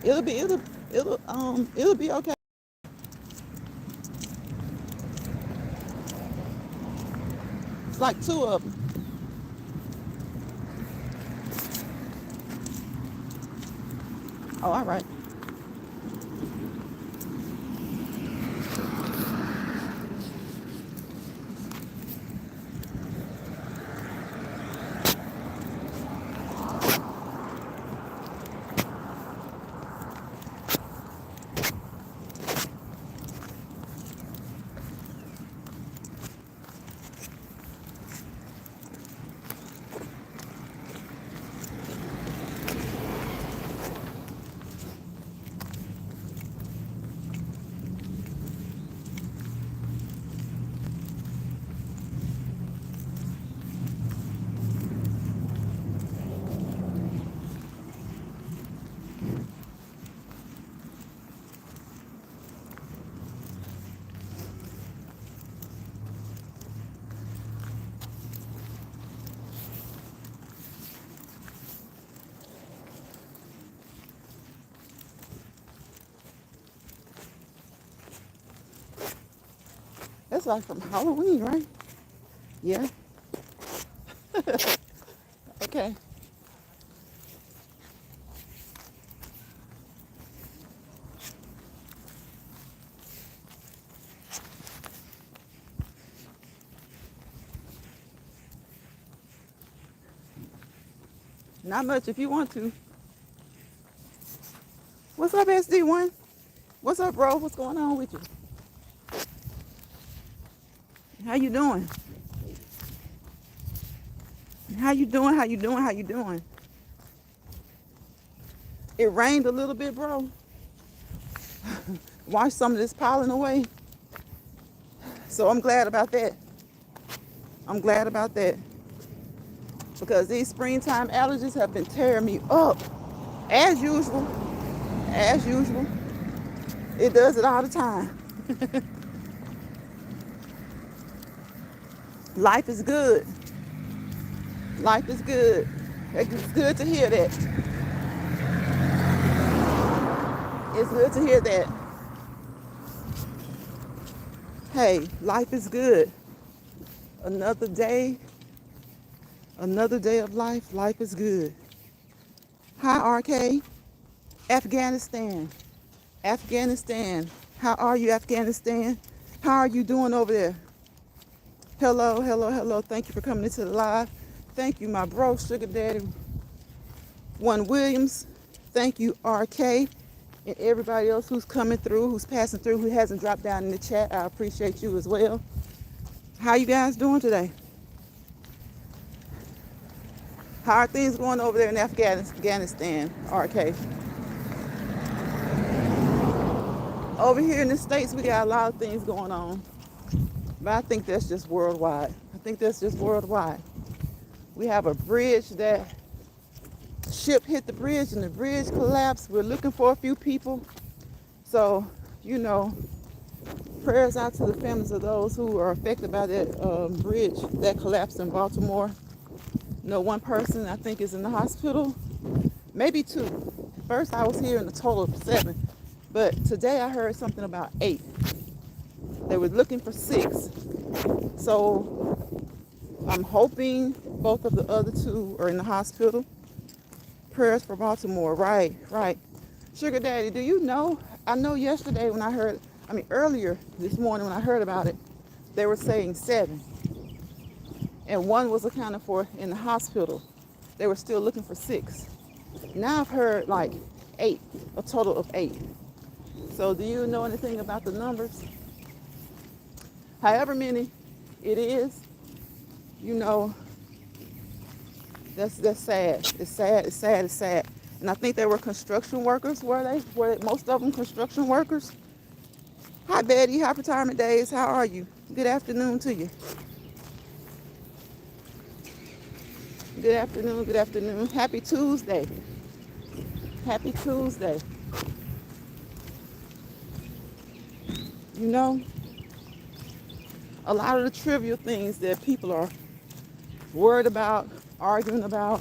It'll be it'll be okay. It's like two of them. Oh, all right. That's like from Halloween, right? Yeah. Okay. Not much if you want to. What's up, SD1? What's up, bro? What's going on with you? How you doing? How you doing? How you doing? How you doing? It rained a little bit, bro. Washed some of this pollen away. So I'm glad about that. I'm glad about that. Because these springtime allergies have been tearing me up. As usual. As usual. It does it all the time. Life is good. Life is good. It's good to hear that. It's good to hear that. Hey, life is good. Another day of life. Life is good. Hi, RK. Afghanistan. Afghanistan. How are you, Afghanistan? How are you doing over there? Hello, hello, hello. Thank you for coming into the live. Thank you, my bro, Sugar Daddy. One Williams. Thank you, RK. And everybody else who's coming through, who's passing through, who hasn't dropped down in the chat. I appreciate you as well. How you guys doing today? How are things going over there in Afghanistan, RK? Over here in the States, we got a lot of things going on. But I think that's just worldwide. I think that's just worldwide. We have a bridge that ship hit the bridge and the bridge collapsed. We're looking for a few people. So, you know, prayers out to the families of those who are affected by that bridge that collapsed in Baltimore. You know, one person I think is in the hospital, maybe two. First I was hearing a total of 7, but today I heard something about 8. They were looking for 6. So I'm hoping both of the other 2 are in the hospital. Prayers for Baltimore. Right, right. Sugar Daddy, do you know? I know yesterday when earlier this morning when I heard about it, they were saying 7. And 1 was accounted for in the hospital. They were still looking for 6. Now I've heard like 8, a total of 8. So do you know anything about the numbers? However many it is, you know, that's sad. It's sad, it's sad, it's sad. And I think they were construction workers, were they? Were most of them construction workers? Hi Betty, happy retirement days. How are you? Good afternoon to you. Good afternoon, good afternoon. Happy Tuesday. Happy Tuesday. You know, a lot of the trivial things that people are worried about, arguing about,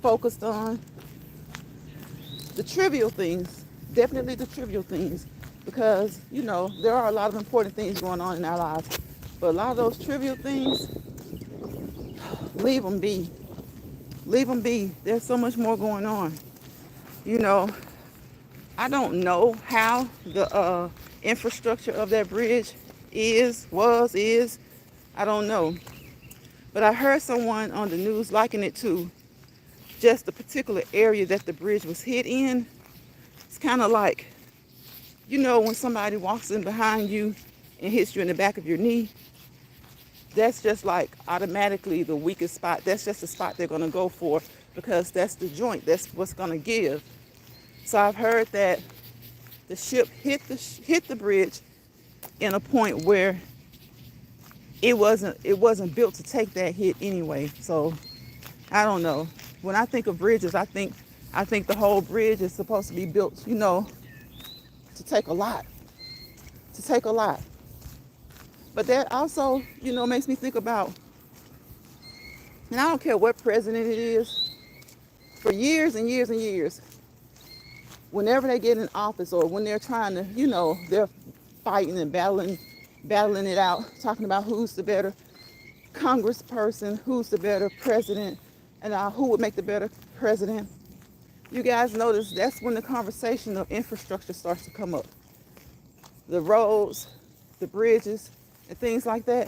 focused on, the trivial things, definitely the trivial things, because, there are a lot of important things going on in our lives. But a lot of those trivial things, leave them be. Leave them be. There's so much more going on. You know, I don't know how the infrastructure of that bridge is. I don't know. But I heard someone on the news liken it to just the particular area that the bridge was hit in. It's kind of like, when somebody walks in behind you and hits you in the back of your knee, that's just like automatically the weakest spot. That's just the spot they're going to go for because that's the joint. That's what's going to give. So I've heard that the ship hit the bridge in a point where it wasn't built to take that hit anyway. So I don't know. When I think of bridges, I think the whole bridge is supposed to be built, to take a lot. To take a lot. But that also, makes me think about, and I don't care what president it is, for years and years and years, whenever they get in office or when they're trying to, they're fighting and battling it out, talking about who's the better congressperson, who's the better president, and who would make the better president. You guys notice that's when the conversation of infrastructure starts to come up. The roads, the bridges, and things like that.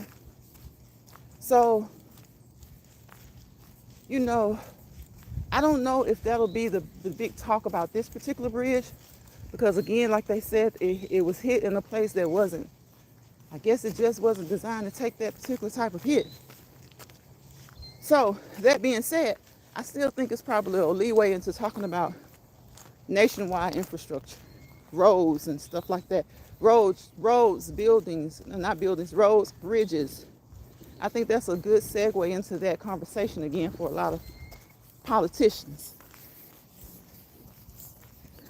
So, I don't know if that'll be the big talk about this particular bridge, because again, like they said, it was hit in a place that wasn't, I guess it just wasn't designed to take that particular type of hit. So, that being said, I still think it's probably a leeway into talking about nationwide infrastructure, roads and stuff like that. Roads, buildings, not buildings, roads, bridges. I think that's a good segue into that conversation again for a lot of politicians.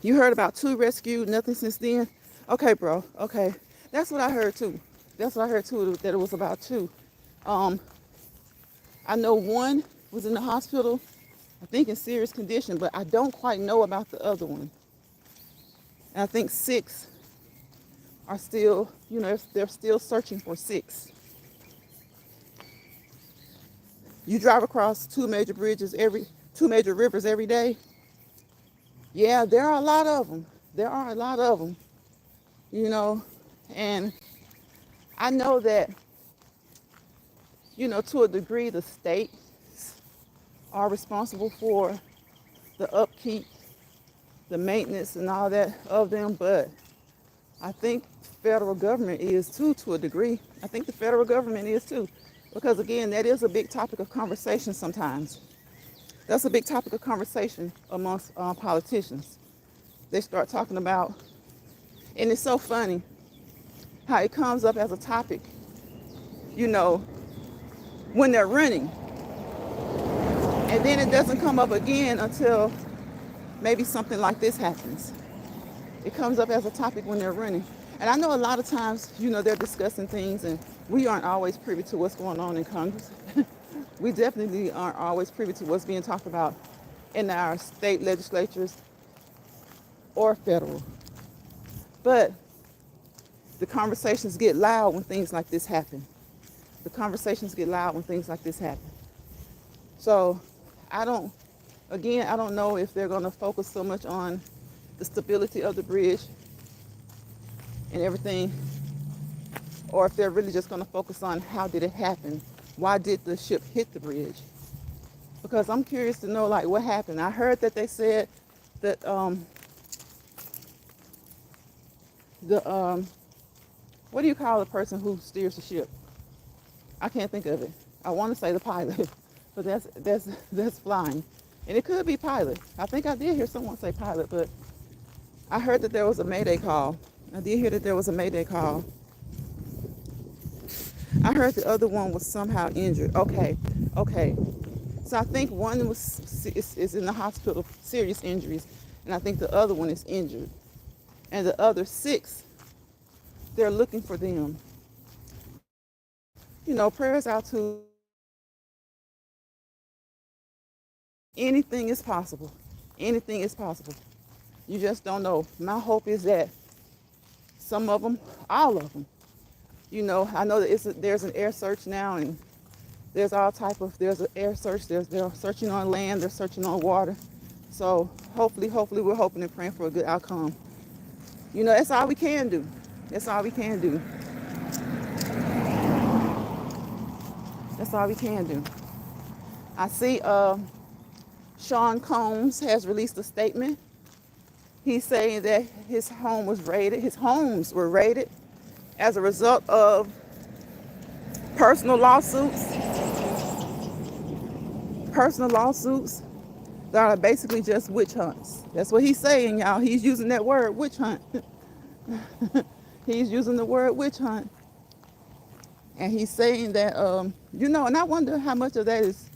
You heard about 2 rescued, nothing since then? Okay, bro, okay. That's what I heard too. That it was about 2. I know 1 was in the hospital, I think in serious condition, but I don't quite know about the other one. And I think 6 are still, they're still searching for 6. You drive across 2 major bridges 2 major rivers every day. Yeah, there are a lot of them. And I know that, to a degree, the states are responsible for the upkeep, the maintenance and all that of them, but I think the federal government is too, to a degree. I think the federal government is too. Because again, that is a big topic of conversation sometimes. That's a big topic of conversation amongst politicians. They start talking about, and it's so funny how it comes up as a topic, when they're running. And then it doesn't come up again until maybe something like this happens. It comes up as a topic when they're running. And I know a lot of times, they're discussing things and we aren't always privy to what's going on in Congress. We definitely aren't always privy to what's being talked about in our state legislatures or federal. But the conversations get loud when things like this happen. So I don't know if they're going to focus so much on the stability of the bridge and everything, or if they're really just going to focus on how did it happen? Why did the ship hit the bridge? Because I'm curious to know, what happened. I heard that they said that what do you call the person who steers the ship? I can't think of it. I want to say the pilot, but that's flying. And it could be pilot. I think I did hear someone say pilot, but I heard that there was a mayday call. I heard the other one was somehow injured. Okay. So I think one is in the hospital, serious injuries, and I think the other one is injured. And the other 6, they're looking for them. Prayers out to anything is possible. You just don't know. My hope is that some of them, all of them, I know that there's an air search now, and there's all type of, there's an air search, they're searching on land, they're searching on water. So hopefully we're hoping and praying for a good outcome. That's all we can do. That's all we can do. That's all we can do. I see Sean Combs has released a statement. He's saying that his homes were raided as a result of personal lawsuits that are basically just witch hunts. That's what he's saying, y'all. He's using that word, witch hunt. He's using the word witch hunt. And he's saying that, and I wonder how much of that is,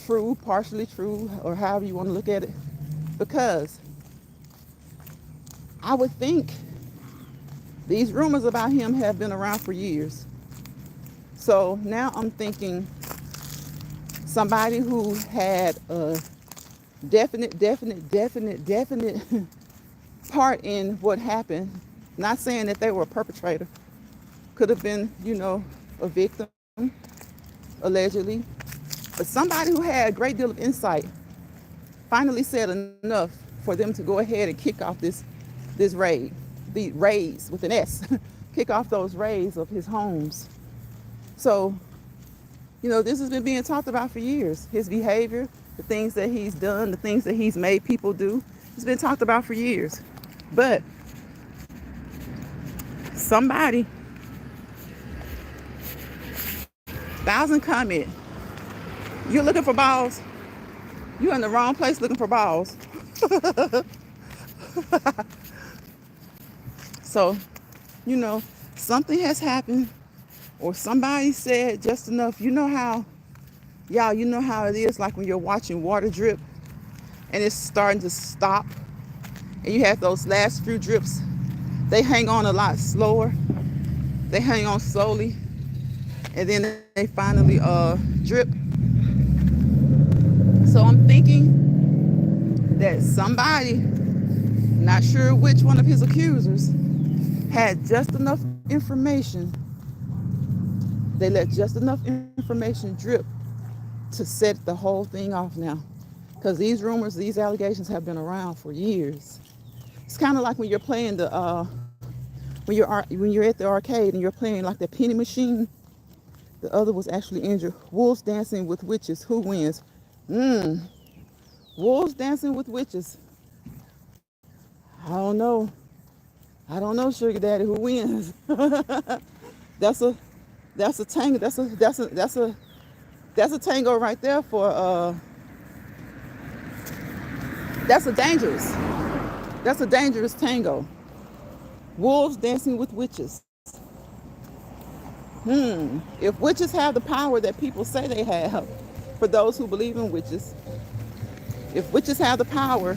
true, partially true, or however you want to look at it. Because I would think these rumors about him have been around for years. So now I'm thinking somebody who had a definite part in what happened, not saying that they were a perpetrator, could have been, a victim, allegedly, but somebody who had a great deal of insight finally said enough for them to go ahead and kick off this raid, the raids with an S, kick off those raids of his homes. So, this has been being talked about for years. His behavior, the things that he's done, the things that he's made people do, it's been talked about for years. But somebody, 1,000 comment, you're looking for balls. You're in the wrong place looking for balls. So, something has happened, or somebody said just enough. You know how it is, like when you're watching water drip and it's starting to stop, and you have those last few drips. They hang on a lot slower. They hang on slowly, and then they finally drip. So I'm thinking that somebody, not sure which one of his accusers, had just enough information. They let just enough information drip to set the whole thing off now. Because these rumors, these allegations have been around for years. It's kind of like when you're playing when you're at the arcade and you're playing like the penny machine. The other was actually injured. Wolves dancing with witches. Who wins? Wolves dancing with witches. I don't know, Sugar Daddy. Who wins? That's a tango. That's a tango right there for that's a dangerous tango. Wolves dancing with witches. If witches have the power that people say they have, for those who believe in witches, if witches have the power,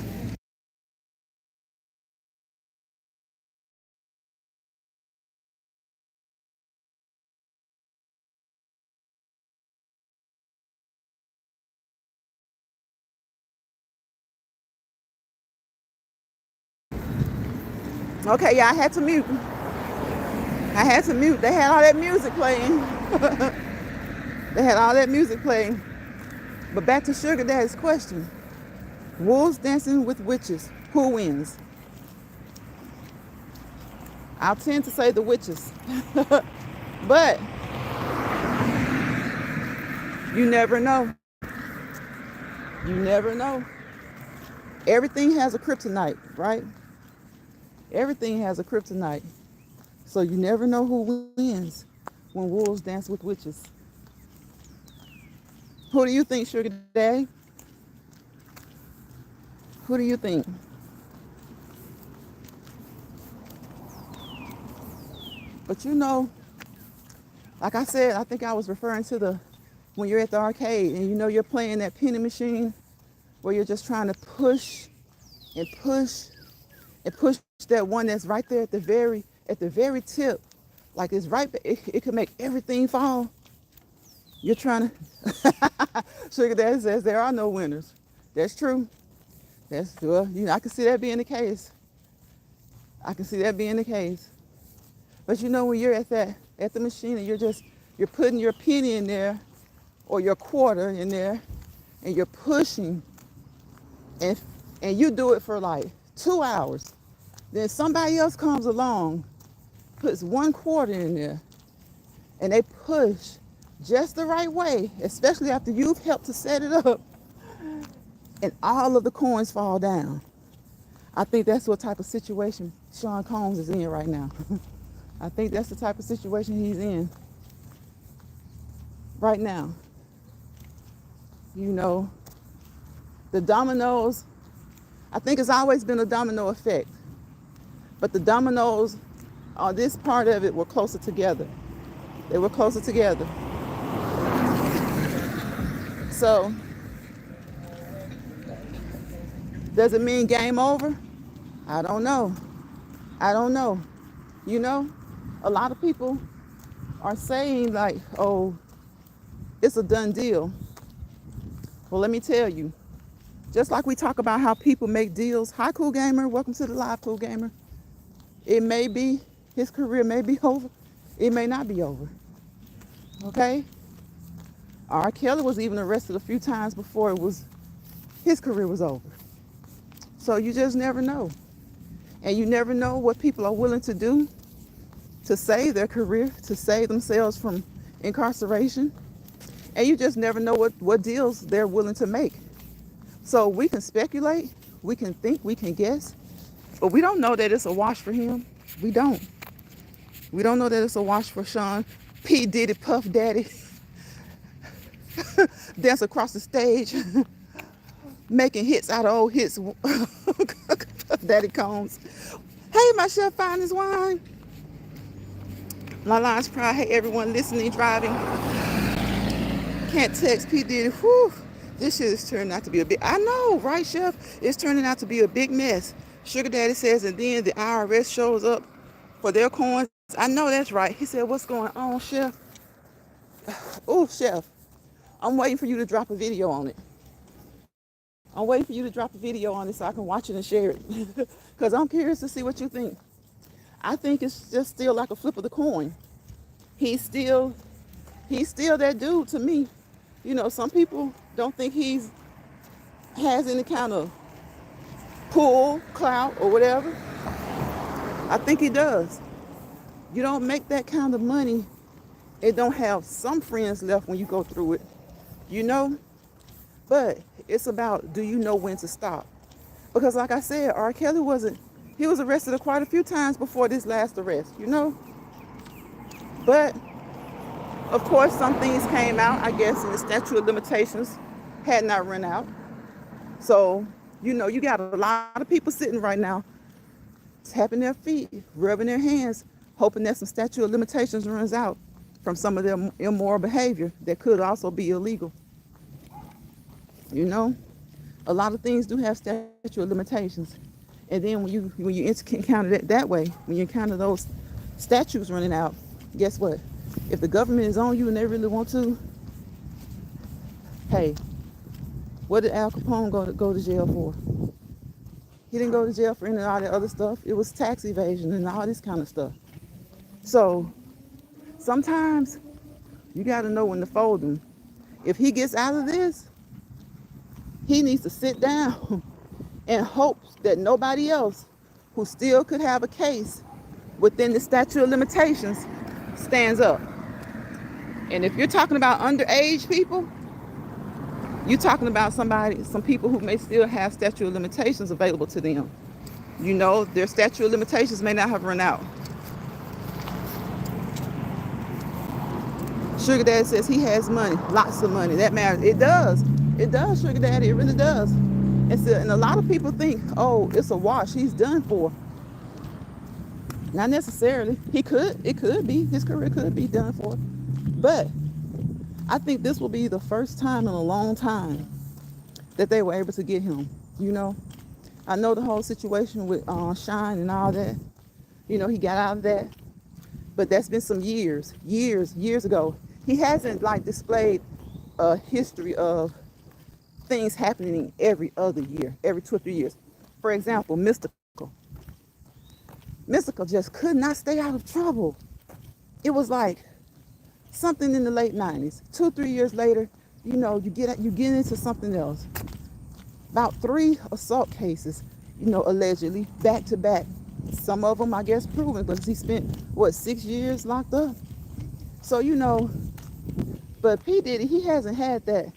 okay, yeah, I had to mute. They had all that music playing. But back to Sugar Daddy's question. Wolves dancing with witches. Who wins? I'll tend to say the witches. But you never know. Everything has a kryptonite, right? Everything has a kryptonite. So you never know who wins when wolves dance with witches. Who do you think, Sugar Daddy? Who do you think? But like I said, I think I was referring to when you're at the arcade and you're playing that penny machine where you're just trying to push that one that's right there at the very tip, like it's right, it could make everything fall. You're trying to, Sugar Daddy says there are no winners. That's true. That's well, I can see that being the case. I can see that being the case. But when you're at the machine and you're putting your penny in there or your quarter in there and you're pushing and you do it for like 2 hours. Then somebody else comes along, puts 1 quarter in there, and they push just the right way, especially after you've helped to set it up, and all of the coins fall down. I think that's what type of situation Sean Combs is in right now. I think that's the type of situation he's in right now. The dominoes, I think it's always been a domino effect, but the dominoes on this part of it were closer together. They were closer together. So, does it mean game over? I don't know. A lot of people are saying like, oh, it's a done deal. Well, let me tell you, just like we talk about how people make deals. Hi, Cool Gamer. Welcome to the live, Cool Gamer. It may be, his career may be over. It may not be over. Okay? R. Kelly was even arrested a few times before his career was over. So you just never know. And you never know what people are willing to do to save their career, to save themselves from incarceration. And you just never know what deals they're willing to make. So we can speculate, we can think, we can guess, but we don't know that it's a wash for him. We don't. We don't know that it's a wash for Sean P. Diddy Puff Daddy. Dance across the stage, making hits out of old hits. Puff Daddy Combs. Hey, my chef find his wine. Lala's Pride. Hey, everyone listening, driving. Can't text P. Diddy. Whew. This shit is turning out to be a big, I know, right, Chef? It's turning out to be a big mess. Sugar Daddy says, and then the IRS shows up for their coins. I know that's right. He said, what's going on, Chef? Oh, Chef, I'm waiting for you to drop a video on it. I'm waiting for you to drop a video on it so I can watch it and share it. Because I'm curious to see what you think. I think it's just still like a flip of the coin. He's still that dude to me. Some people don't think he's has any kind of pull, clout, or whatever. I think he does. You don't make that kind of money and don't have some friends left when you go through it, But it's about, do you know when to stop? Because like I said, R. Kelly he was arrested quite a few times before this last arrest, But of course, some things came out, I guess, and the statute of limitations had not run out. So, you got a lot of people sitting right now, tapping their feet, rubbing their hands, hoping that some statute of limitations runs out from some of their immoral behavior that could also be illegal. A lot of things do have statute of limitations. And then when you encounter it that way, when you encounter those statutes running out, guess what? If the government is on you and they really want to, hey, what did Al Capone go to jail for? He didn't go to jail for any of all that other stuff. It was tax evasion and all this kind of stuff. So sometimes you got to know when to fold them. If he gets out of this, he needs to sit down and hope that nobody else who still could have a case within the statute of limitations stands up. And if you're talking about underage people, you're talking about some people who may still have statute of limitations available to them. Their statute of limitations may not have run out. Sugar Daddy says he has money, lots of money. That matters. It does, Sugar Daddy. It really does. And a lot of people think, oh, it's a wash. He's done for. Not necessarily. It could be. His career could be done for. But I think this will be the first time in a long time that they were able to get him. I know the whole situation with Shine and all that. He got out of that. But that's been some years ago. He hasn't displayed a history of things happening every other year, every 2 or 3 years. For example, Mystical just could not stay out of trouble. It was like something in the late 90s. 2 or 3 years later, you get into something else. About 3 assault cases, allegedly back to back. Some of them, I guess, proven, because he spent 6 years locked up. So but P Diddy, he hasn't had that.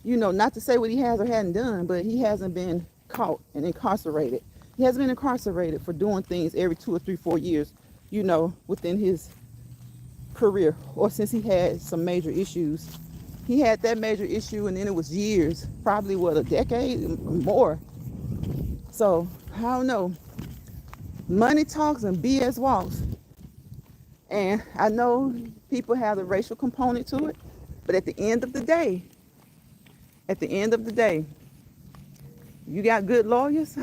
Not to say what he has or hadn't done, but he hasn't been caught and incarcerated. He hasn't been incarcerated for doing things every 2 or 3, 4 years, within his career, or since he had some major issues. He had that major issue, and then it was years, probably a decade more. So I don't know. Money talks and BS walks. And I know people have the racial component to it, but at the end of the day, you got good lawyers,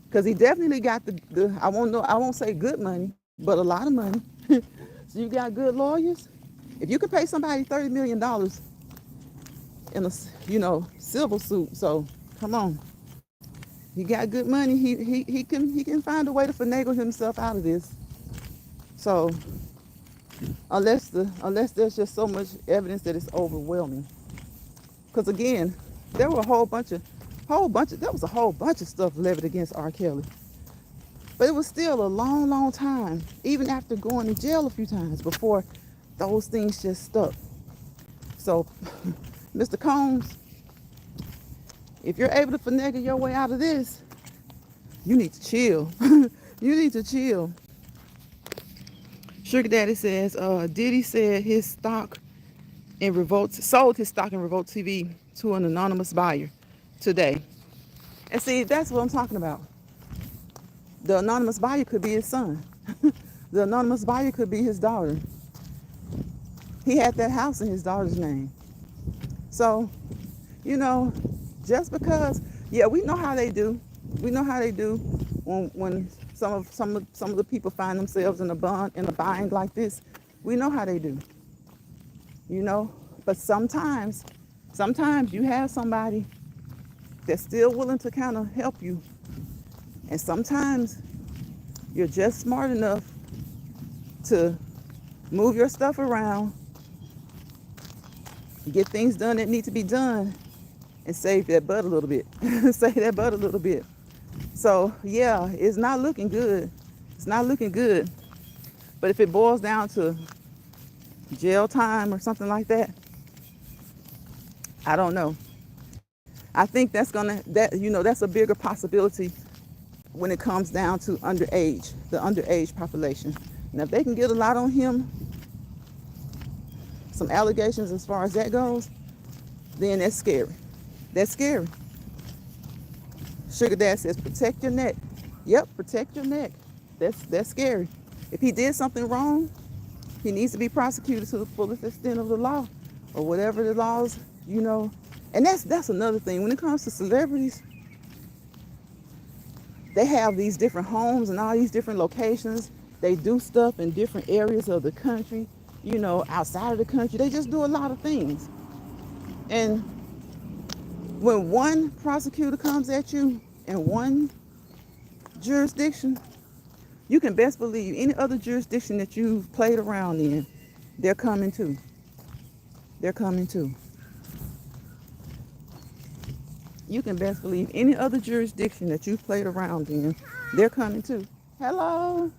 because he definitely got the I won't say good money, but a lot of money. So you got good lawyers. If you can pay somebody $30 million in a civil suit, so come on, he got good money. He can find a way to finagle himself out of this. So unless there's just so much evidence that it's overwhelming, because again, there was a whole bunch of stuff levied against R. Kelly. But it was still a long, long time, even after going to jail a few times, before those things just stuck. So, Mr. Combs, if you're able to finagle your way out of this, you need to chill. You need to chill. Sugar Daddy says, Diddy said his stock in Revolt, sold his stock in Revolt TV to an anonymous buyer today. And see, that's what I'm talking about. The anonymous buyer could be his son. The anonymous buyer could be his daughter. He had that house in his daughter's name. So, just because, we know how they do. We know how they do when some of the people find themselves in a bind like this. We know how they do. But sometimes you have somebody that's still willing to kind of help you. And sometimes you're just smart enough to move your stuff around, get things done that need to be done, and save that butt a little bit. Save that butt a little bit. So, it's not looking good. It's not looking good. But if it boils down to jail time or something like that, I don't know. I think that's a bigger possibility when it comes down to the underage population. Now, if they can get a lot on him, some allegations as far as that goes, then that's scary. That's scary. Sugar Dad says, protect your neck. Yep, protect your neck. That's scary. If he did something wrong, he needs to be prosecuted to the fullest extent of the law, or whatever the laws, And that's another thing. When it comes to celebrities, they have these different homes and all these different locations. They do stuff in different areas of the country, outside of the country. They just do a lot of things. And when one prosecutor comes at you in one jurisdiction, you can best believe any other jurisdiction that you've played around in, they're coming too. They're coming too. You can best believe any other jurisdiction that you've played around in, they're coming too. Hello.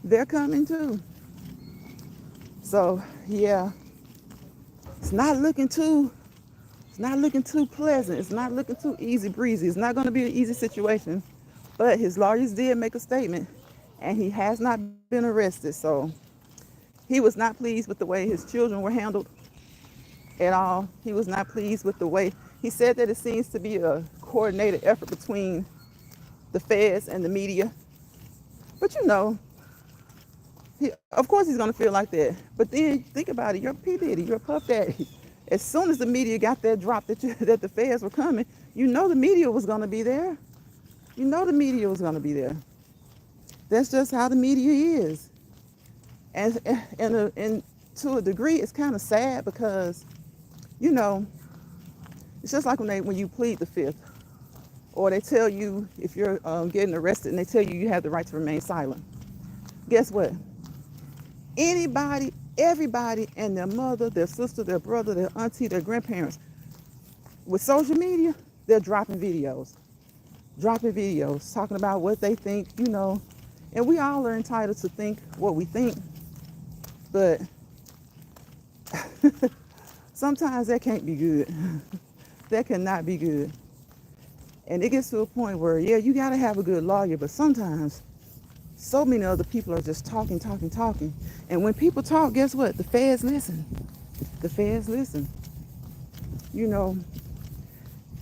They're coming too. So, it's not looking too pleasant. It's not looking too easy breezy. It's not going to be an easy situation. But his lawyers did make a statement, and he has not been arrested. So he was not pleased with the way his children were handled at all. He was not pleased with the way he said that it seems to be a coordinated effort between the feds and the media. But of course he's going to feel like that. But then think about it. You're P. Diddy. You're Puff Daddy. As soon as the media got that drop that the feds were coming, the media was going to be there. The media was going to be there. That's just how the media is. And to a degree, it's kind of sad because You know, it's just like when you plead the fifth, or they tell you if you're getting arrested and they tell you have the right to remain silent. Guess what? Anybody, everybody, and their mother, their sister, their brother, their auntie, their grandparents, with social media, they're dropping videos, talking about what they think, and we all are entitled to think what we think, but sometimes that can't be good. That cannot be good. And it gets to a point where, yeah, you got to have a good lawyer, but sometimes so many other people are just talking. And when people talk, guess what? The feds listen. The feds listen.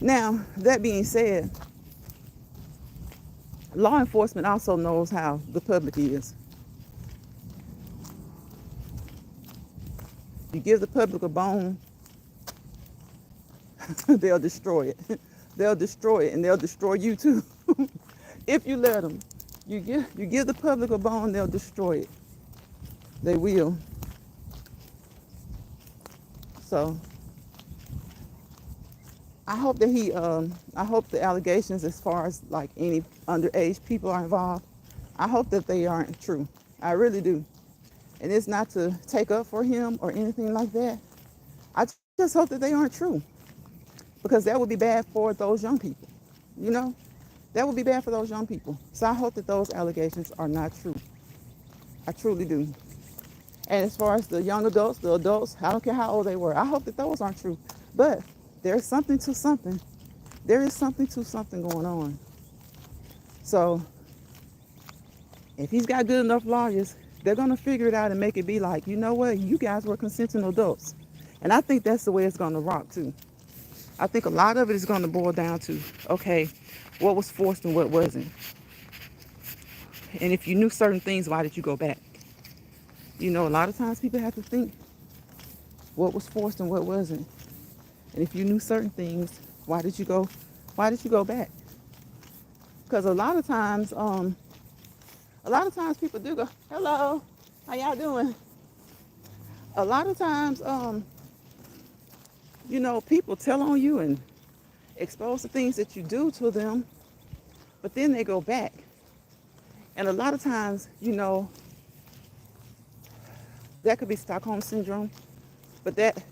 Now, that being said, law enforcement also knows how the public is. You give the public a bone, they'll destroy it. They'll destroy it, and they'll destroy you too. If you let them. You give the public a bone, they'll destroy it. They will. So I hope that I hope the allegations as far as like any underage people are involved, I hope that they aren't true. I really do. And it's not to take up for him or anything like that. I just hope that they aren't true, because that would be bad for those young people. That would be bad for those young people. So I hope that those allegations are not true. I truly do. And as far as the young adults, the adults, I don't care how old they were, I hope that those aren't true. But there's something to something. There is something to something going on. So if he's got good enough lawyers, they're going to figure it out and make it be like, you know what, you guys were consenting adults. And I think that's the way it's going to rock too. I think a lot of it is going to boil down to, okay, what was forced and what wasn't. And if you knew certain things, why did you go back? A lot of times people have to think what was forced and what wasn't. And if you knew certain things, why did you go back? Because a lot of times people do go, hello, how y'all doing? A lot of times, people tell on you and expose the things that you do to them, but then they go back. And a lot of times, that could be Stockholm syndrome, but that,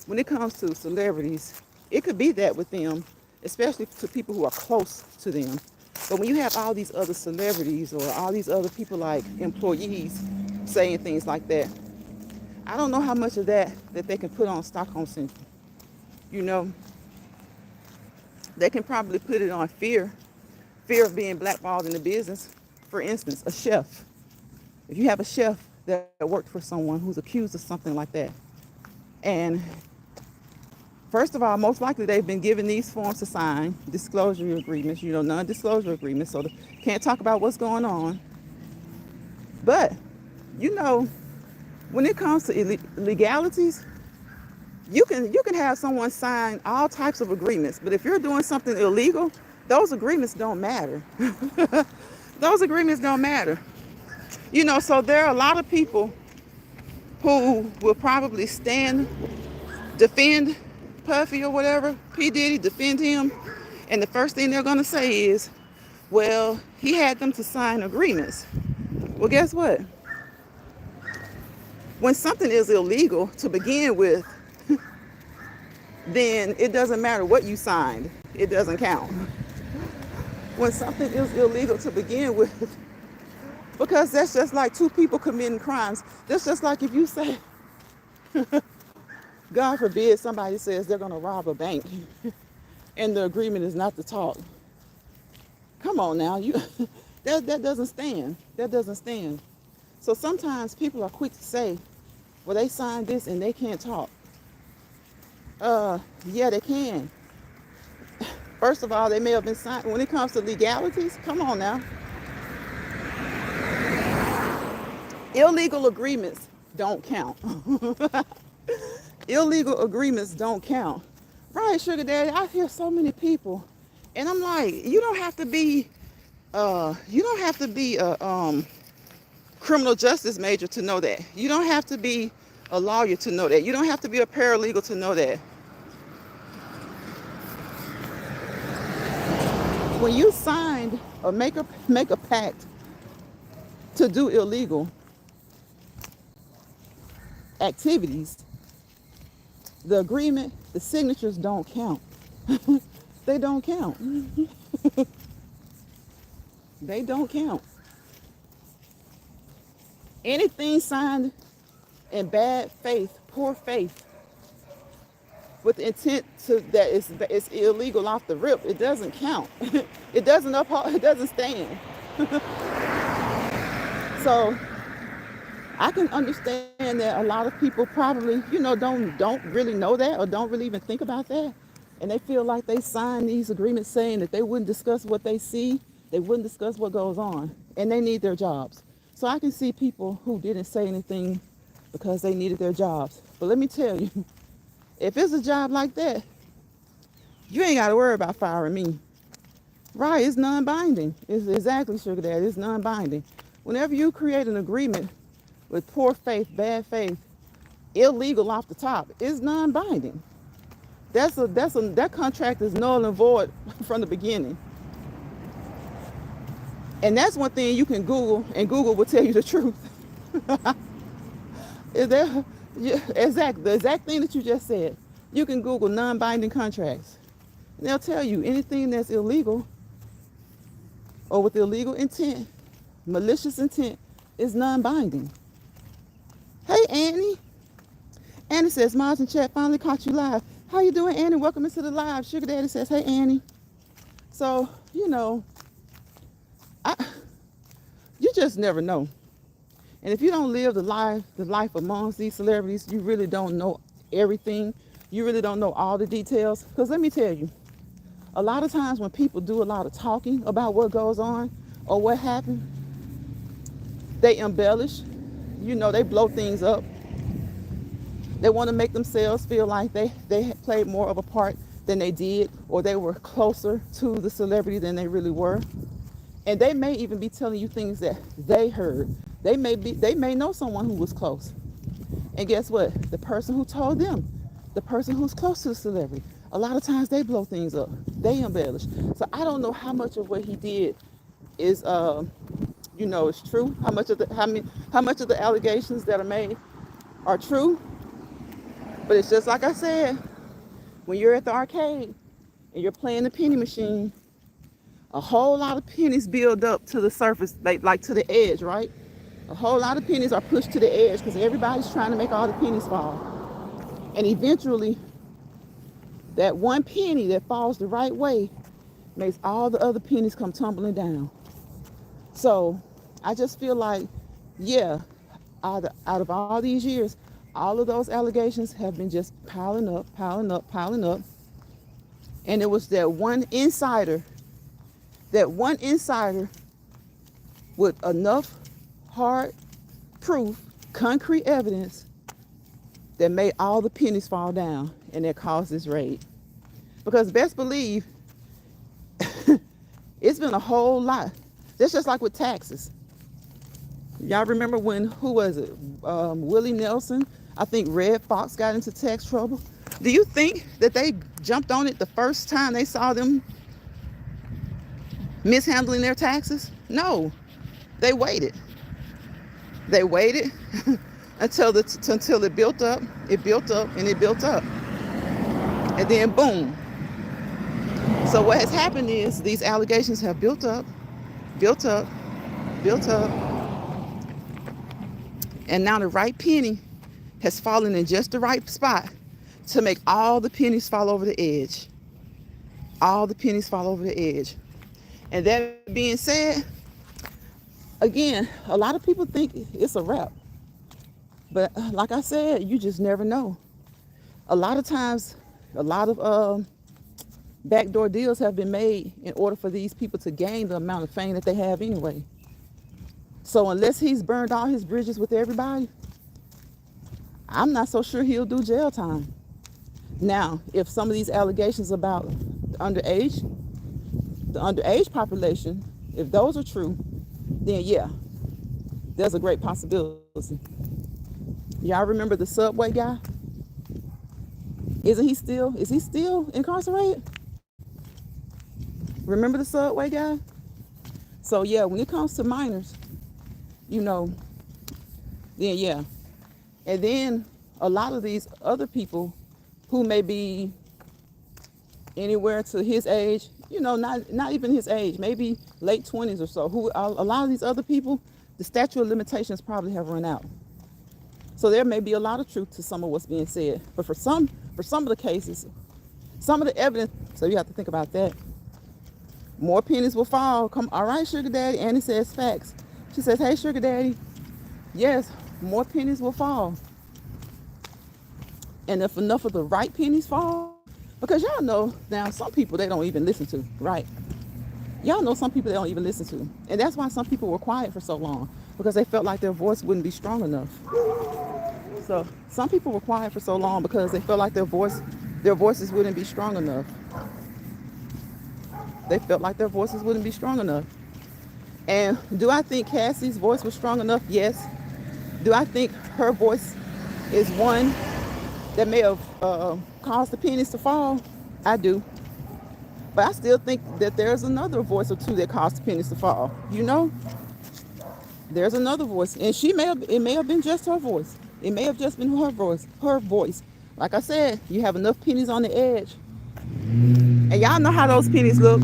when it comes to celebrities, it could be that with them, especially to people who are close to them. But when you have all these other celebrities or all these other people like employees saying things like that, I don't know how much of that they can put on Stockholm syndrome. They can probably put it on fear of being blackballed in the business. For instance, a chef. If you have a chef that worked for someone who's accused of something like that, and first of all, most likely they've been given these forms to sign, disclosure agreements, non-disclosure agreements, so they can't talk about what's going on. But, when it comes to legalities, you can have someone sign all types of agreements, but if you're doing something illegal, those agreements don't matter. Those agreements don't matter. So there are a lot of people who will probably defend Puffy or whatever, P. Diddy, defend him. And the first thing they're going to say is, well, he had them to sign agreements. Well, guess what? When something is illegal to begin with, then it doesn't matter what you signed. It doesn't count. When something is illegal to begin with, because that's just like two people committing crimes. That's just like if you say, God forbid, somebody says they're going to rob a bank and the agreement is not to talk. Come on now, that doesn't stand. That doesn't stand. So sometimes people are quick to say, well, they signed this and they can't talk. Yeah, they can. First of all, they may have been signed. When it comes to legalities, come on now. Illegal agreements don't count. Illegal agreements don't count. Right, Sugar Daddy, I hear so many people, and I'm like, you don't have to be a criminal justice major to know that. You don't have to be a lawyer to know that. You don't have to be a paralegal to know that. When you signed or make a pact to do illegal activities, the agreement, the signatures don't count. They don't count. They don't count. Anything signed in bad faith, poor faith, with the intent to that it's illegal off the rip, it doesn't count. It doesn't uphold, it doesn't stand. So I can understand that a lot of people probably, don't really know that or don't really even think about that. And they feel like they signed these agreements saying that they wouldn't discuss what they see, they wouldn't discuss what goes on, and they need their jobs. So I can see people who didn't say anything because they needed their jobs. But let me tell you, if it's a job like that, you ain't got to worry about firing me. Right, it's non-binding. It's exactly, Sugar Daddy, it's non-binding. Whenever you create an agreement with poor faith, bad faith, illegal off the top, it's non-binding. That contract is null and void from the beginning. And that's one thing you can Google, and Google will tell you the truth. Is that the exact thing that you just said? You can Google non-binding contracts, and they'll tell you anything that's illegal or with illegal intent, malicious intent, is non-binding. Hey, Annie. Annie says, Miles in chat, finally caught you live. How you doing, Annie? Welcome into the live. Sugar Daddy says, hey, Annie. So, you just never know. And if you don't live the life amongst these celebrities, you really don't know everything. You really don't know all the details. Because let me tell you, a lot of times when people do a lot of talking about what goes on or what happened, they embellish. They blow things up. They want to make themselves feel like they played more of a part than they did, or they were closer to the celebrity than they really were. And they may even be telling you things that they heard. They may know someone who was close. And guess what? The person who told them, the person who's close to the celebrity, a lot of times they blow things up. They embellish. So I don't know how much of what he did is is true. How much of the allegations that are made are true. But it's just like I said, when you're at the arcade and you're playing the penny machine, a whole lot of pennies build up to the surface, like to the edge, right? A whole lot of pennies are pushed to the edge because everybody's trying to make all the pennies fall. And eventually, that one penny that falls the right way makes all the other pennies come tumbling down. So I just feel like, yeah, out of all these years, all of those allegations have been just piling up. And it was that one insider with enough hard proof, concrete evidence that made all the pennies fall down and that caused this raid. Because best believe, it's been a whole lot. That's just like with taxes. Y'all remember when, who was it? Willie Nelson, I think Red Fox got into tax trouble. Do you think that they jumped on it the first time they saw them mishandling their taxes? No, they waited. They waited until it built up, and it built up. And then boom. So what has happened is these allegations have built up. And now the right penny has fallen in just the right spot to make all the pennies fall over the edge. All the pennies fall over the edge. And that being said, again, a lot of people think it's a wrap. But like I said, you just never know. A lot of times, a lot of backdoor deals have been made in order for these people to gain the amount of fame that they have anyway. So unless he's burned all his bridges with everybody, I'm not so sure he'll do jail time. Now, if some of these allegations about the underage population, if those are true, then yeah, there's a great possibility. Y'all remember the subway guy? Is he still incarcerated? Remember the subway guy? So yeah, when it comes to minors, you know, then yeah. And then a lot of these other people who may be anywhere to his age, you know, not even his age, maybe late 20s or so, who a lot of these other people, the statute of limitations probably have run out. So there may be a lot of truth to some of what's being said. But for some of the cases, some of the evidence, so you have to think about that. More pennies will fall. Come, all right, Sugar Daddy. Annie says facts. She says, hey, Sugar Daddy, yes, more pennies will fall. And if enough of the right pennies fall, because y'all know now some people they don't even listen to, right? Y'all know some people they don't even listen to. And that's why some people were quiet for so long, because they felt like their voice wouldn't be strong enough. So some people were quiet for so long because they felt like their voices wouldn't be strong enough. They felt like their voices wouldn't be strong enough. And do I think Cassie's voice was strong enough? Yes. Do I think her voice is one that may have caused the pennies to fall? I do. But I still think that there's another voice or two that caused the pennies to fall. You know? There's another voice. And it may have been just her voice. It may have just been her voice. Like I said, you have enough pennies on the edge. And y'all know how those pennies look.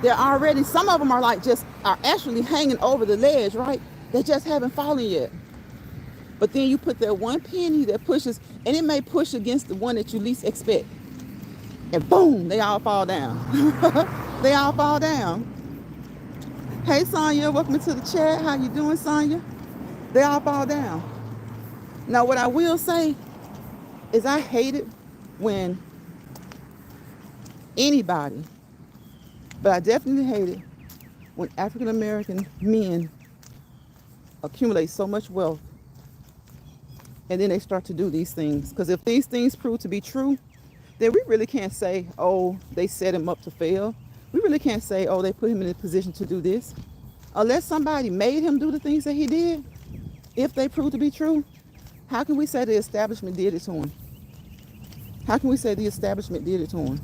They're already, some of them are actually hanging over the ledge, right? They just haven't fallen yet. But then you put that one penny that pushes, and it may push against the one that you least expect. And boom, they all fall down. They all fall down. Hey, Sonya, welcome to the chat. How you doing, Sonya? They all fall down. Now, what I will say is I hate it when anybody, but I definitely hate it when African American men accumulate so much wealth and then they start to do these things. Because if these things prove to be true, then we really can't say, oh, they set him up to fail. We really can't say, oh, they put him in a position to do this. Unless somebody made him do the things that he did, if they prove to be true, how can we say the establishment did it to him? How can we say the establishment did it to him?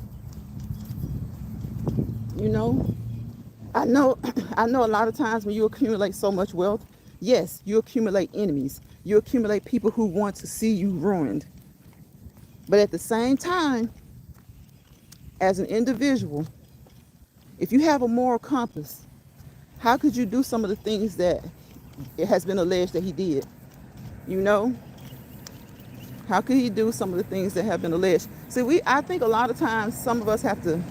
You know, I know a lot of times when you accumulate so much wealth, yes, you accumulate enemies. You accumulate people who want to see you ruined. But at the same time, as an individual, if you have a moral compass, how could you do some of the things that it has been alleged that he did? You know? How could he do some of the things that have been alleged? See, I think a lot of times some of us have to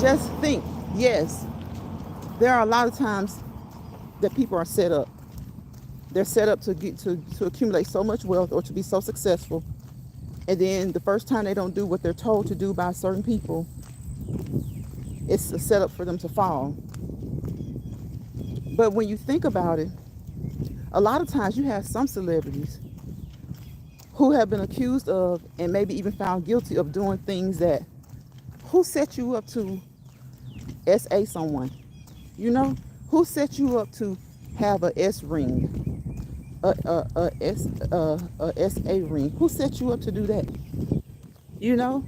just think, yes, there are a lot of times that people are set up. They're set up to accumulate so much wealth or to be so successful. And then the first time they don't do what they're told to do by certain people, it's a setup for them to fall. But when you think about it, a lot of times you have some celebrities who have been accused of and maybe even found guilty of doing things that, who set you up to SA someone? You know, who set you up to have a S ring, a SA ring? Who set you up to do that? You know,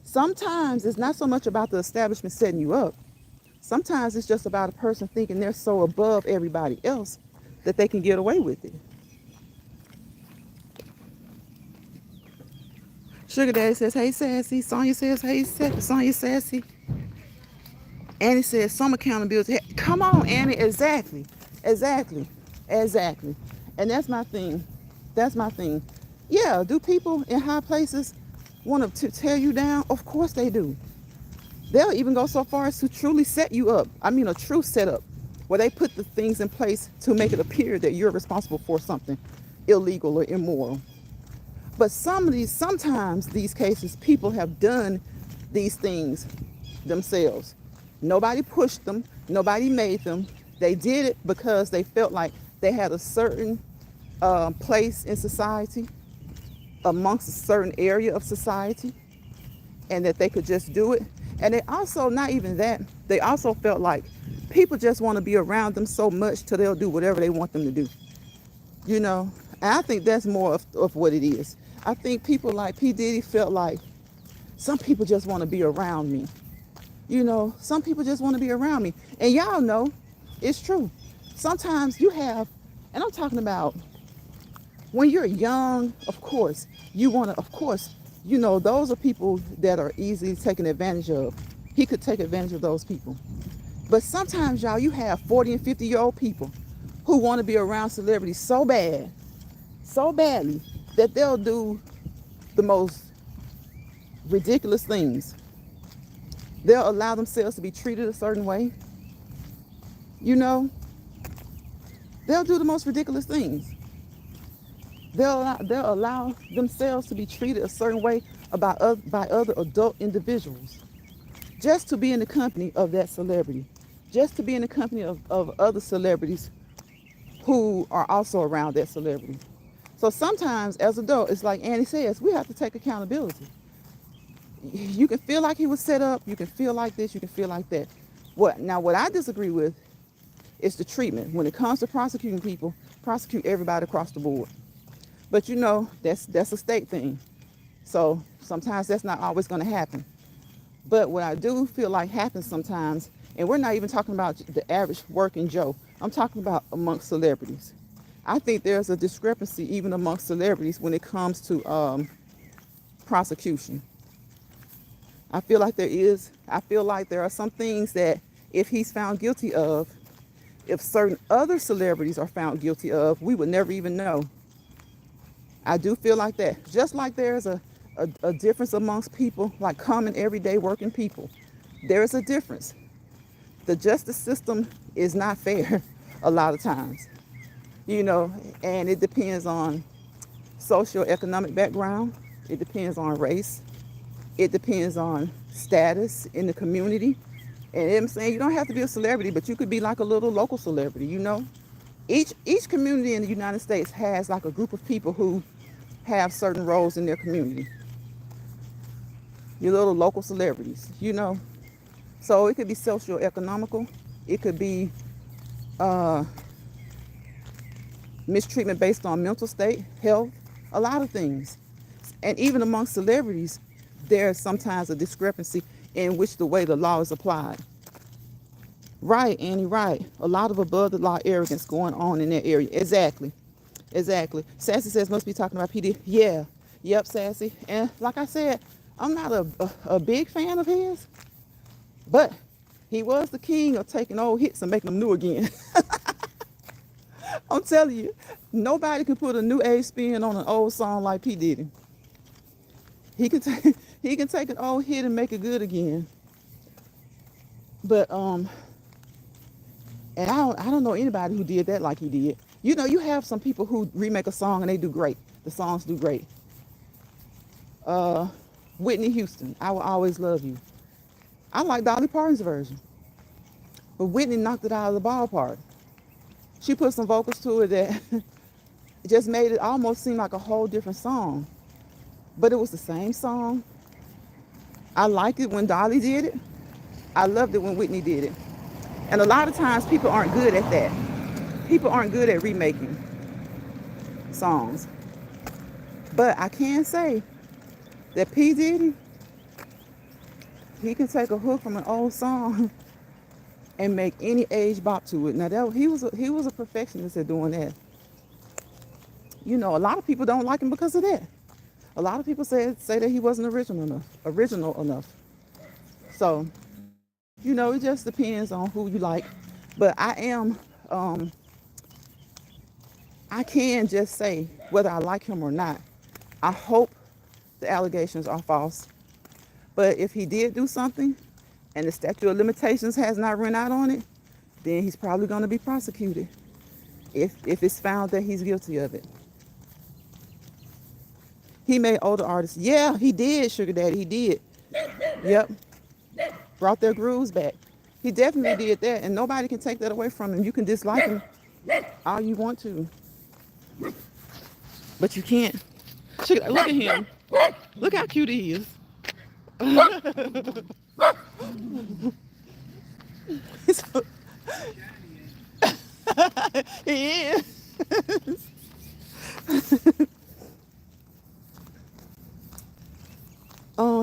sometimes it's not so much about the establishment setting you up. Sometimes it's just about a person thinking they're so above everybody else that they can get away with it. Sugar Daddy says, hey, Sassy. Sonya says, hey, Sonya Sassy. Annie says, some accountability. Hey, come on, Annie. Exactly. And that's my thing. Yeah, do people in high places want to tear you down? Of course they do. They'll even go so far as to truly set you up. I mean, a true setup where they put the things in place to make it appear that you're responsible for something illegal or immoral. But sometimes these cases, people have done these things themselves. Nobody pushed them. Nobody made them. They did it because they felt like they had a certain place in society, amongst a certain area of society, and that they could just do it. And they also, not even that, they also felt like People just want to be around them so much till they'll do whatever they want them to do. You know, and I think that's more of what it is. I think people like P. Diddy felt like some people just want to be around me. You know, some people just want to be around me. And y'all know it's true. Sometimes you have, and I'm talking about when you're young, of course, you want to, of course, you know, those are people that are easily taken advantage of. He could take advantage of those people. But sometimes, y'all, you have 40 and 50-year-old people who want to be around celebrities so bad, so badly, that they'll do the most ridiculous things. They'll allow themselves to be treated a certain way. You know, they'll do the most ridiculous things. They'll allow themselves to be treated a certain way by other adult individuals just to be in the company of that celebrity, just to be in the company of other celebrities who are also around that celebrity. So sometimes as adults, it's like Annie says, we have to take accountability. You can feel like he was set up, you can feel like this, you can feel like that. What I disagree with is the treatment. When it comes to prosecuting people, prosecute everybody across the board. But you know, that's a state thing. So sometimes that's not always going to happen. But what I do feel like happens sometimes, and we're not even talking about the average working Joe, I'm talking about amongst celebrities. I think there's a discrepancy even amongst celebrities when it comes to prosecution. I feel like there is. I feel like there are some things that if he's found guilty of, if certain other celebrities are found guilty of, we would never even know. I do feel like that. Just like there's a difference amongst people, like common everyday working people. There is a difference. The justice system is not fair a lot of times, you know, and it depends on socioeconomic background. It depends on race. It depends on status in the community. And I'm saying you don't have to be a celebrity, but you could be like a little local celebrity, you know. Each community in the United States has like a group of people who have certain roles in their community. Your little local celebrities, you know. So it could be socio-economical. It could be mistreatment based on mental state, health, a lot of things. And even among celebrities, there's sometimes a discrepancy in which the way the law is applied. Right, Annie, right. A lot of above the law arrogance going on in that area. Exactly. Sassy says must be talking about PD. Yeah. Yep, Sassy. And like I said, I'm not a big fan of his, but he was the king of taking old hits and making them new again. I'm telling you, nobody can put a new age spin on an old song like P. Diddy. He can take an old hit and make it good again. But and I don't know anybody who did that like he did. You know, you have some people who remake a song and they do great. The songs do great. Whitney Houston, I Will Always Love You. I like Dolly Parton's version. But Whitney knocked it out of the ballpark. She put some vocals to it that just made it almost seem like a whole different song. But it was the same song. I liked it when Dolly did it. I loved it when Whitney did it. And a lot of times people aren't good at that. People aren't good at remaking songs. But I can say that P. Diddy, he can take a hook from an old song and make any age bop to it. Now he was a perfectionist at doing that. You know, a lot of people don't like him because of that. A lot of people say that he wasn't original enough. So, you know, it just depends on who you like. But I can just say whether I like him or not. I hope the allegations are false. But if he did do something and the statute of limitations has not run out on it, then he's probably going to be prosecuted if it's found that he's guilty of it. He made older artists. Yeah, he did, Sugar Daddy. He did. Yep. Brought their grooves back. He definitely did that, and nobody can take that away from him. You can dislike him all you want to, but you can't. Look at him. Look how cute he is. He is.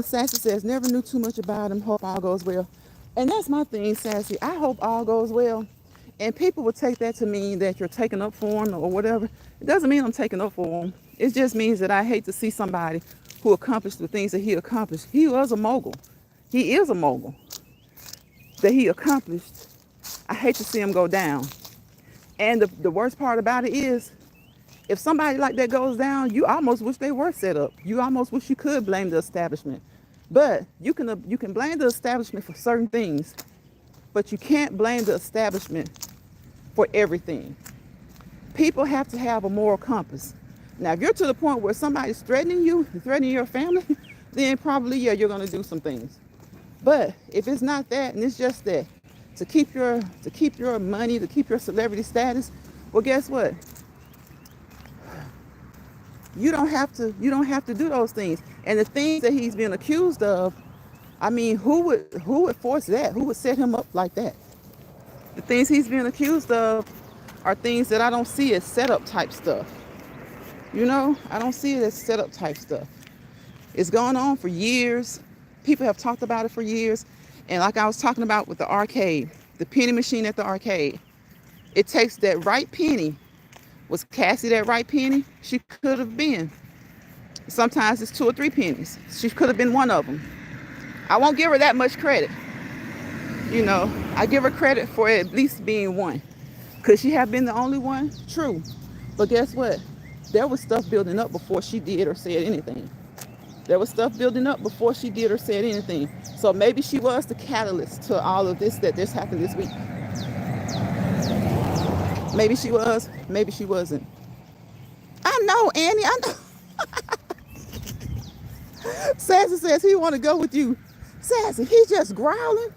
Sassy says, never knew too much about him. Hope all goes well. And that's my thing, Sassy. I hope all goes well. And people would take that to mean that you're taking up for him or whatever. It doesn't mean I'm taking up for him. It just means that I hate to see somebody who accomplished the things that he accomplished. He was a mogul. He is a mogul that he accomplished. I hate to see him go down. And the worst part about it is, if somebody like that goes down, you almost wish they were set up. You almost wish you could blame the establishment. But you can blame the establishment for certain things, but you can't blame the establishment for everything. People have to have a moral compass. Now, if you're to the point where somebody's threatening you, threatening your family, then probably, yeah, you're going to do some things. But if it's not that, and it's just that, to keep your money, to keep your celebrity status, well, guess what? You don't have to do those things. And the things that he's been accused of, I mean, who would force that? Who would set him up like that? The things he's been accused of are things that I don't see as setup type stuff. I don't see it as setup type stuff. It's gone on for years. People have talked about it for years. And like I was talking about with the arcade, the penny machine at the arcade, it takes that right penny. Was Cassie that right penny? She could have been. Sometimes it's 2 or 3 pennies. She could have been one of them. I won't give her that much credit. I give her credit for at least being one. Could she have been the only one? True. But guess what? There was stuff building up before she did or said anything. There was stuff building up before she did or said anything. So maybe she was the catalyst to all of this that happened this week. Maybe she was, maybe she wasn't. I know, Annie, I know. Sassy says he want to go with you. Sassy, he's just growling.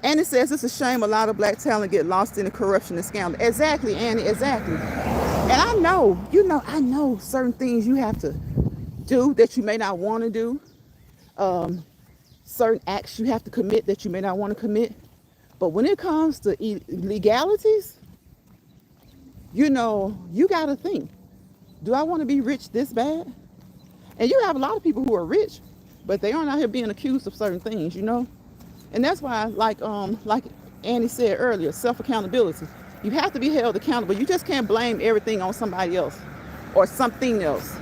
Annie says it's a shame a lot of black talent get lost in the corruption and scandal. Exactly, Annie, exactly. And I know certain things you have to do that you may not want to do. Certain acts you have to commit that you may not want to commit. But when it comes to legalities, you got to think, do I want to be rich this bad? And you have a lot of people who are rich, but they aren't out here being accused of certain things, And that's why, like Annie said earlier, self-accountability. You have to be held accountable. You just can't blame everything on somebody else or something else.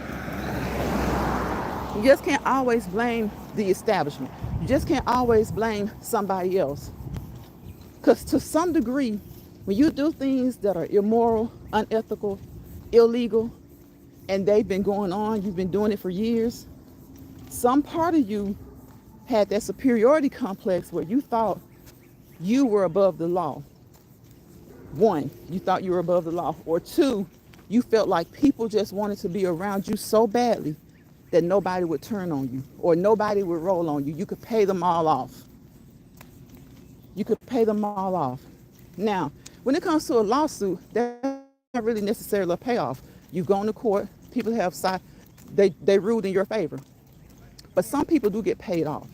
You just can't always blame the establishment. You just can't always blame somebody else. Because to some degree, when you do things that are immoral, unethical, illegal, and they've been going on, you've been doing it for years, some part of you had that superiority complex where you thought you were above the law. 1, you thought you were above the law. Or 2, you felt like people just wanted to be around you so badly that nobody would turn on you or nobody would roll on you. You could pay them all off. You could pay them all off. Now, when it comes to a lawsuit, that's not really necessarily a payoff. You've gone to court, people have they ruled in your favor. But some people do get paid off.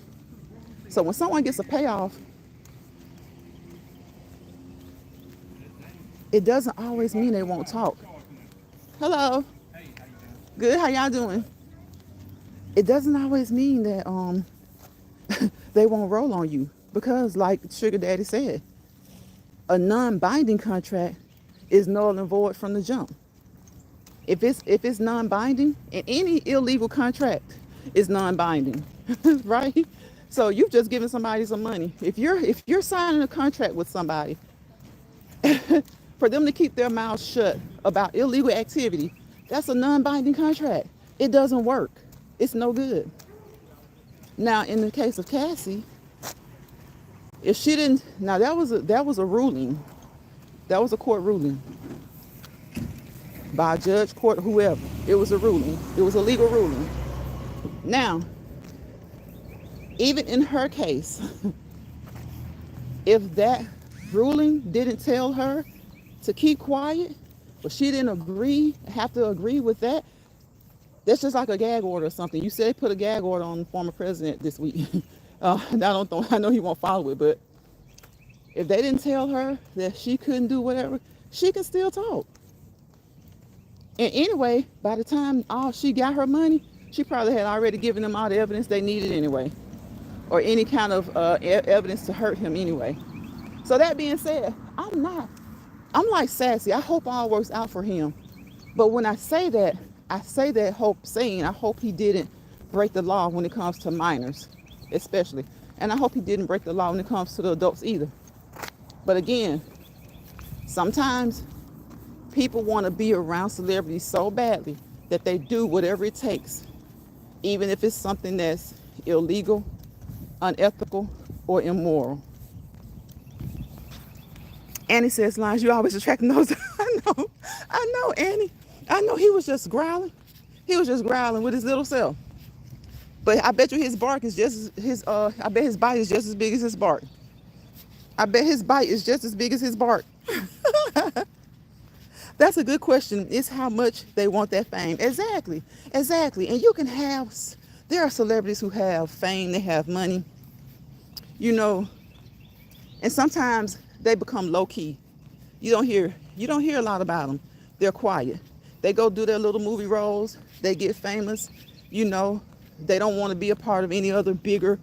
So when someone gets a payoff, it doesn't always mean they won't talk. Hello. Good, how y'all doing? It doesn't always mean that they won't roll on you. Because like Sugar Daddy said, a non-binding contract is null and void from the jump. If it's non-binding, and any illegal contract is non-binding, right? So you've just given somebody some money. If you're signing a contract with somebody for them to keep their mouths shut about illegal activity, that's a non-binding contract. It doesn't work. It's no good. Now, in the case of Cassie, if she didn't, now that was a ruling. That was a court ruling by a judge, court, whoever. It was a ruling. It was a legal ruling. Now, even in her case, if that ruling didn't tell her to keep quiet, but she didn't have to agree with that, that's just like a gag order or something. You said put a gag order on the former president this week. I know he won't follow it, but If they didn't tell her that she couldn't do whatever, she can still talk. And anyway, by the time she got her money, she probably had already given them all the evidence they needed anyway, or any kind of evidence to hurt him anyway. So that being said, I'm like Sassy. I hope all works out for him. But when I say that I hope he didn't break the law when it comes to minors, especially. And I hope he didn't break the law when it comes to the adults either. But again, sometimes people want to be around celebrities so badly that they do whatever it takes, even if it's something that's illegal, unethical, or immoral. Annie says, Lines, you always attracting those. I know, Annie. I know he was just growling. He was just growling with his little self. But I bet you his bark is I bet his bite is just as big as his bark. I bet his bite is just as big as his bark. That's a good question. It's how much they want that fame. Exactly. And there are celebrities who have fame, they have money, and sometimes they become low key. You don't hear a lot about them. They're quiet. They go do their little movie roles. They get famous. They don't want to be a part of any other bigger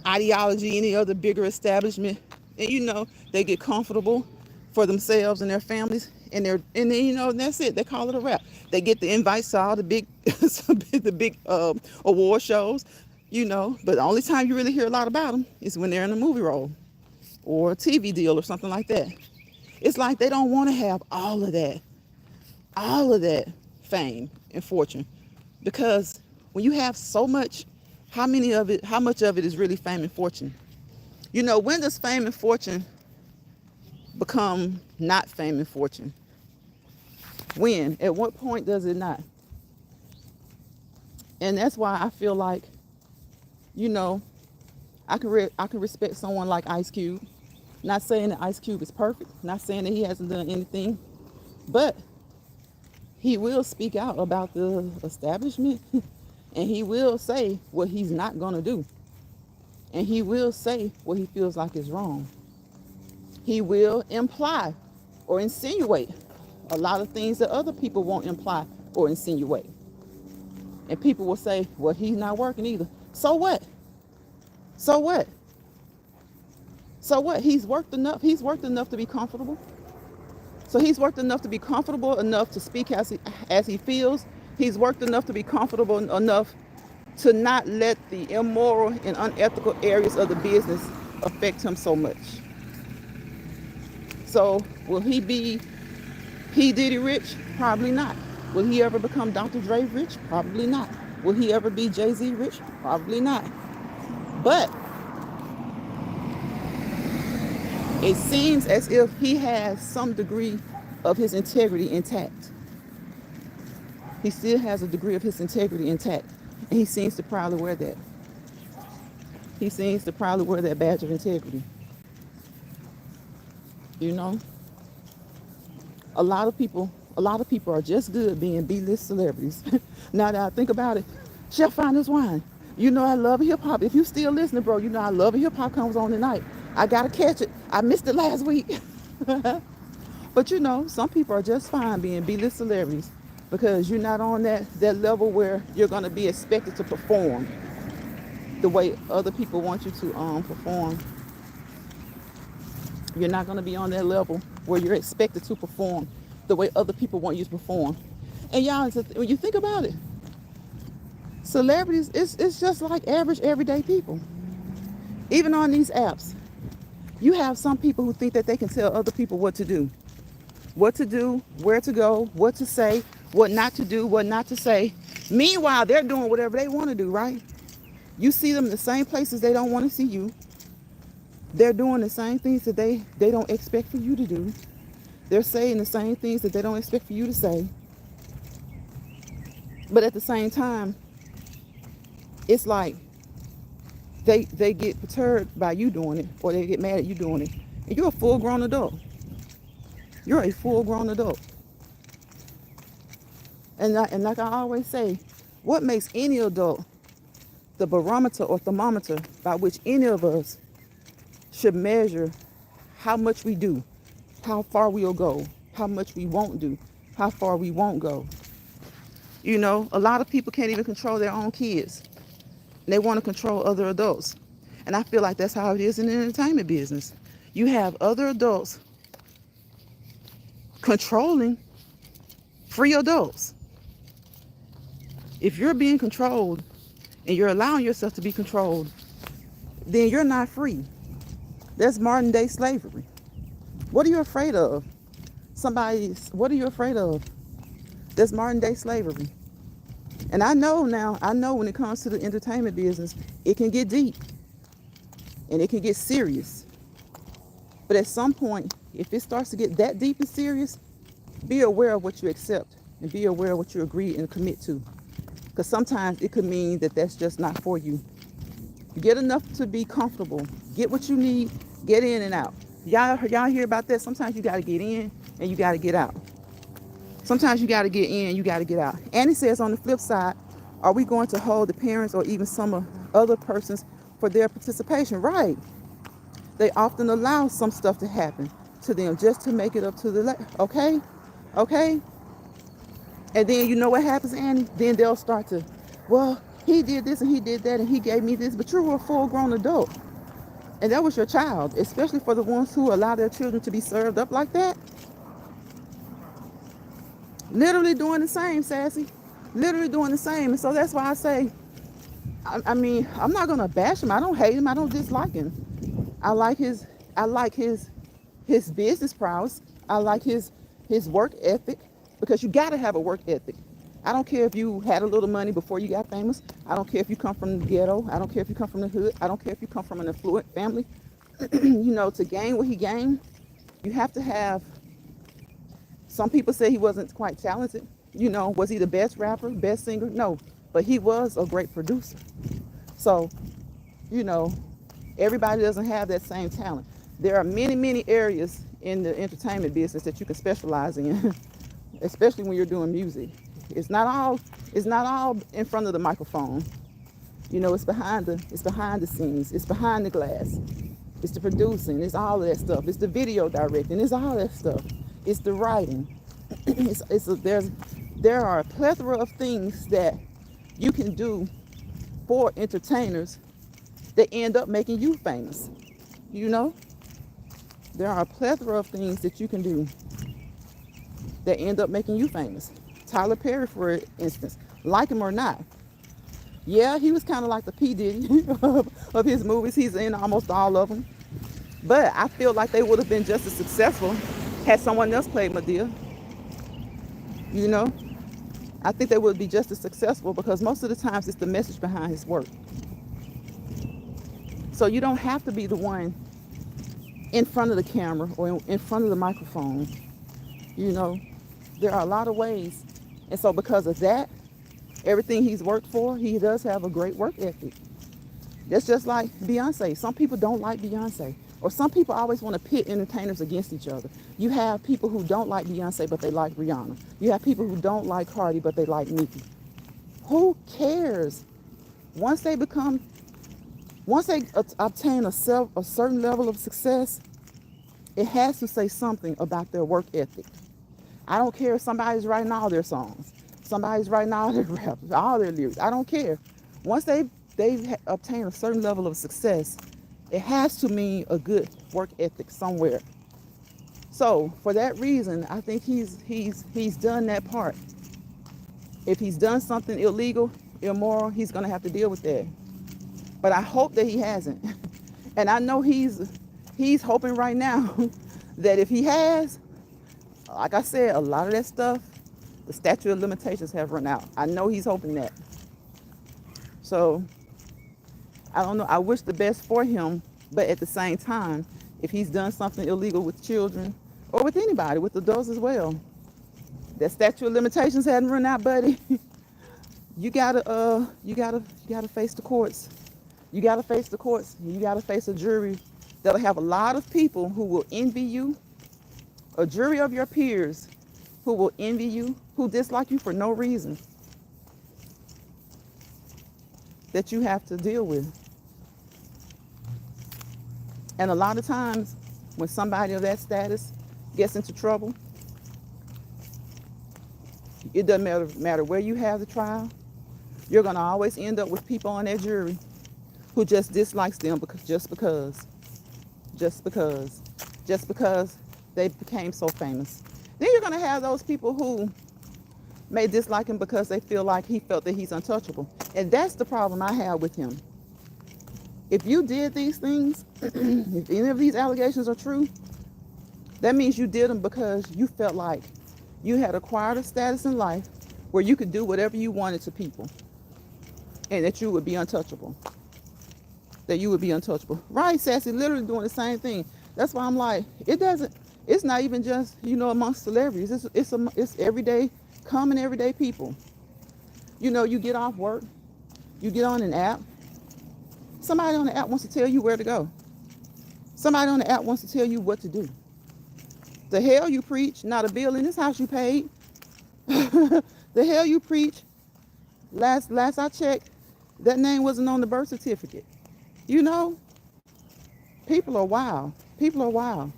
ideology, any other bigger establishment. And they get comfortable for themselves and their families, and that's it. They call it a wrap. They get the invites to all the big award shows, but the only time you really hear a lot about them is when they're in a movie role or a TV deal or something like that. It's like they don't want to have all of that fame and fortune, because when you have so much, how much of it is really fame and fortune? When does fame and fortune become not fame and fortune? When? At what point does it not? And that's why I feel like, I can respect someone like Ice Cube. Not saying that Ice Cube is perfect. Not saying that he hasn't done anything. But he will speak out about the establishment. And he will say what he's not going to do. And he will say what he feels like is wrong. He will imply or insinuate a lot of things that other people won't imply or insinuate. And people will say, well, he's not working either. So what? So what? So what? He's worked enough. He's worked enough to be comfortable. So he's worked enough to be comfortable enough to speak as he feels. He's worked enough to be comfortable enough to not let the immoral and unethical areas of the business affect him so much. So will he be P. Diddy rich? Probably not. Will he ever become Dr. Dre rich? Probably not. Will he ever be Jay-Z rich? Probably not. But it seems as if he has some degree of his integrity intact. He still has a degree of his integrity intact. And he seems to proudly wear that. He seems to proudly wear that badge of integrity. A lot of people are just good being B-list celebrities. Now that I think about it, Chef Finest Wine. I love hip hop. If you still listening, bro, I love hip hop comes on tonight. I gotta catch it. I missed it last week. But some people are just fine being B-list celebrities because you're not on that level where you're gonna be expected to perform the way other people want you to perform. You're not gonna be on that level where you're expected to perform the way other people want you to perform. And y'all, when you think about it, celebrities, it's just like average everyday people. Even on these apps, you have some people who think that they can tell other people what to do, where to go, what to say, what not to do, what not to say. Meanwhile, they're doing whatever they want to do, right? You see them in the same places they don't want to see you. They're doing the same things that they don't expect for you to do. They're saying the same things that they don't expect for you to say. But at the same time, it's like they get perturbed by you doing it, or they get mad at you doing it. And you're a full-grown adult. You're a full-grown adult. And like I always say, what makes any adult the barometer or thermometer by which any of us should measure how much we do, how far we'll go, how much we won't do, how far we won't go. You know, a lot of people can't even control their own kids. They want to control other adults. And I feel like that's how it is in the entertainment business. You have other adults controlling free adults. If you're being controlled and you're allowing yourself to be controlled, then you're not free. That's modern day slavery. What are you afraid of? What are you afraid of? That's modern day slavery. And I know when it comes to the entertainment business, it can get deep and it can get serious. But at some point, if it starts to get that deep and serious, be aware of what you accept and be aware of what you agree and commit to. Because sometimes it could mean that that's just not for you. Get enough to be comfortable. Get what you need. Get in and out. Y'all hear about that? Sometimes you got to get in and you got to get out. Sometimes you got to get in, you got to get out. And it says on the flip side, are we going to hold the parents or even some other persons for their participation? Right. They often allow some stuff to happen to them just to make it up to the okay? Okay? And then you know what happens, Annie? Then they'll start to, well, he did this and he did that and he gave me this, but you were a full-grown adult. And that was your child, especially for the ones who allow their children to be served up like that. Literally doing the same, Sassy. Literally doing the same. And so that's why I say, I mean, I'm not gonna bash him. I don't hate him. I don't dislike him. I like his business prowess. I like his work ethic, because you gotta have a work ethic. I don't care if you had a little money before you got famous. I don't care if you come from the ghetto. I don't care if you come from the hood. I don't care if you come from an affluent family. You know, to gain what he gained, you have to have. Some people say he wasn't quite talented. You know, was he the best rapper, best singer? No, but he was a great producer. So, you know, everybody doesn't have that same talent. There are many, many areas in the entertainment business that you can specialize in, especially when you're doing music. It's not all in front of the microphone. You know, it's behind the scenes. It's behind the glass. It's the producing. It's all of that stuff. It's the video directing. It's all that stuff. It's the writing. There are a plethora of things that you can do for entertainers that end up making you famous. You know, there are a plethora of things that you can do that end up making you famous. Tyler Perry, for instance, like him or not, yeah, he was kind of like the P. Diddy of his movies. He's in almost all of them. But I feel like they would have been just as successful had someone else played Madea. You know, I think they would be just as successful, because most of the times it's the message behind his work. So you don't have to be the one in front of the camera or in front of the microphone. You know, there are a lot of ways. And so because of that, everything he's worked for, he does have a great work ethic. That's just like Beyonce. Some people don't like Beyonce. Or some people always want to pit entertainers against each other. You have people who don't like Beyonce, but they like Rihanna. You have people who don't like Cardi, but they like Nicki. Who cares? Once they obtain a certain level of success, it has to say something about their work ethic. I don't care if somebody's writing all their songs, somebody's writing all their raps, all their lyrics. I don't care. Once they've obtained a certain level of success, it has to mean a good work ethic somewhere. So for that reason, I think he's done that part. If he's done something illegal, immoral, he's gonna have to deal with that. But I hope that he hasn't. And I know he's hoping right now that if he has, like I said, a lot of that stuff, the statute of limitations have run out. I know he's hoping that. So I don't know. I wish the best for him, but at the same time, if he's done something illegal with children or with anybody, with adults as well, that statute of limitations hadn't run out, buddy. You gotta face the courts. You gotta face the courts. You gotta face a jury that'll have a lot of people who will envy you, a jury of your peers who will envy you, who dislike you for no reason, that you have to deal with. And a lot of times when somebody of that status gets into trouble, it doesn't matter where you have the trial, you're going to always end up with people on that jury who just dislikes them just because, just because they became so famous. Then you're going to have those people who may dislike him because they feel like he felt that he's untouchable. And that's the problem I have with him. If you did these things, if any of these allegations are true, that means you did them because you felt like you had acquired a status in life where you could do whatever you wanted to people and that you would be untouchable. That you would be untouchable. Right, Sassy, literally doing the same thing. That's why I'm like, it's not even just, amongst celebrities. It's everyday, common everyday people. You get off work, you get on an app. Somebody on the app wants to tell you where to go. Somebody on the app wants to tell you what to do. The hell you preach, not a bill in this house you paid. The hell you preach. Last I checked, that name wasn't on the birth certificate. People are wild. People are wild.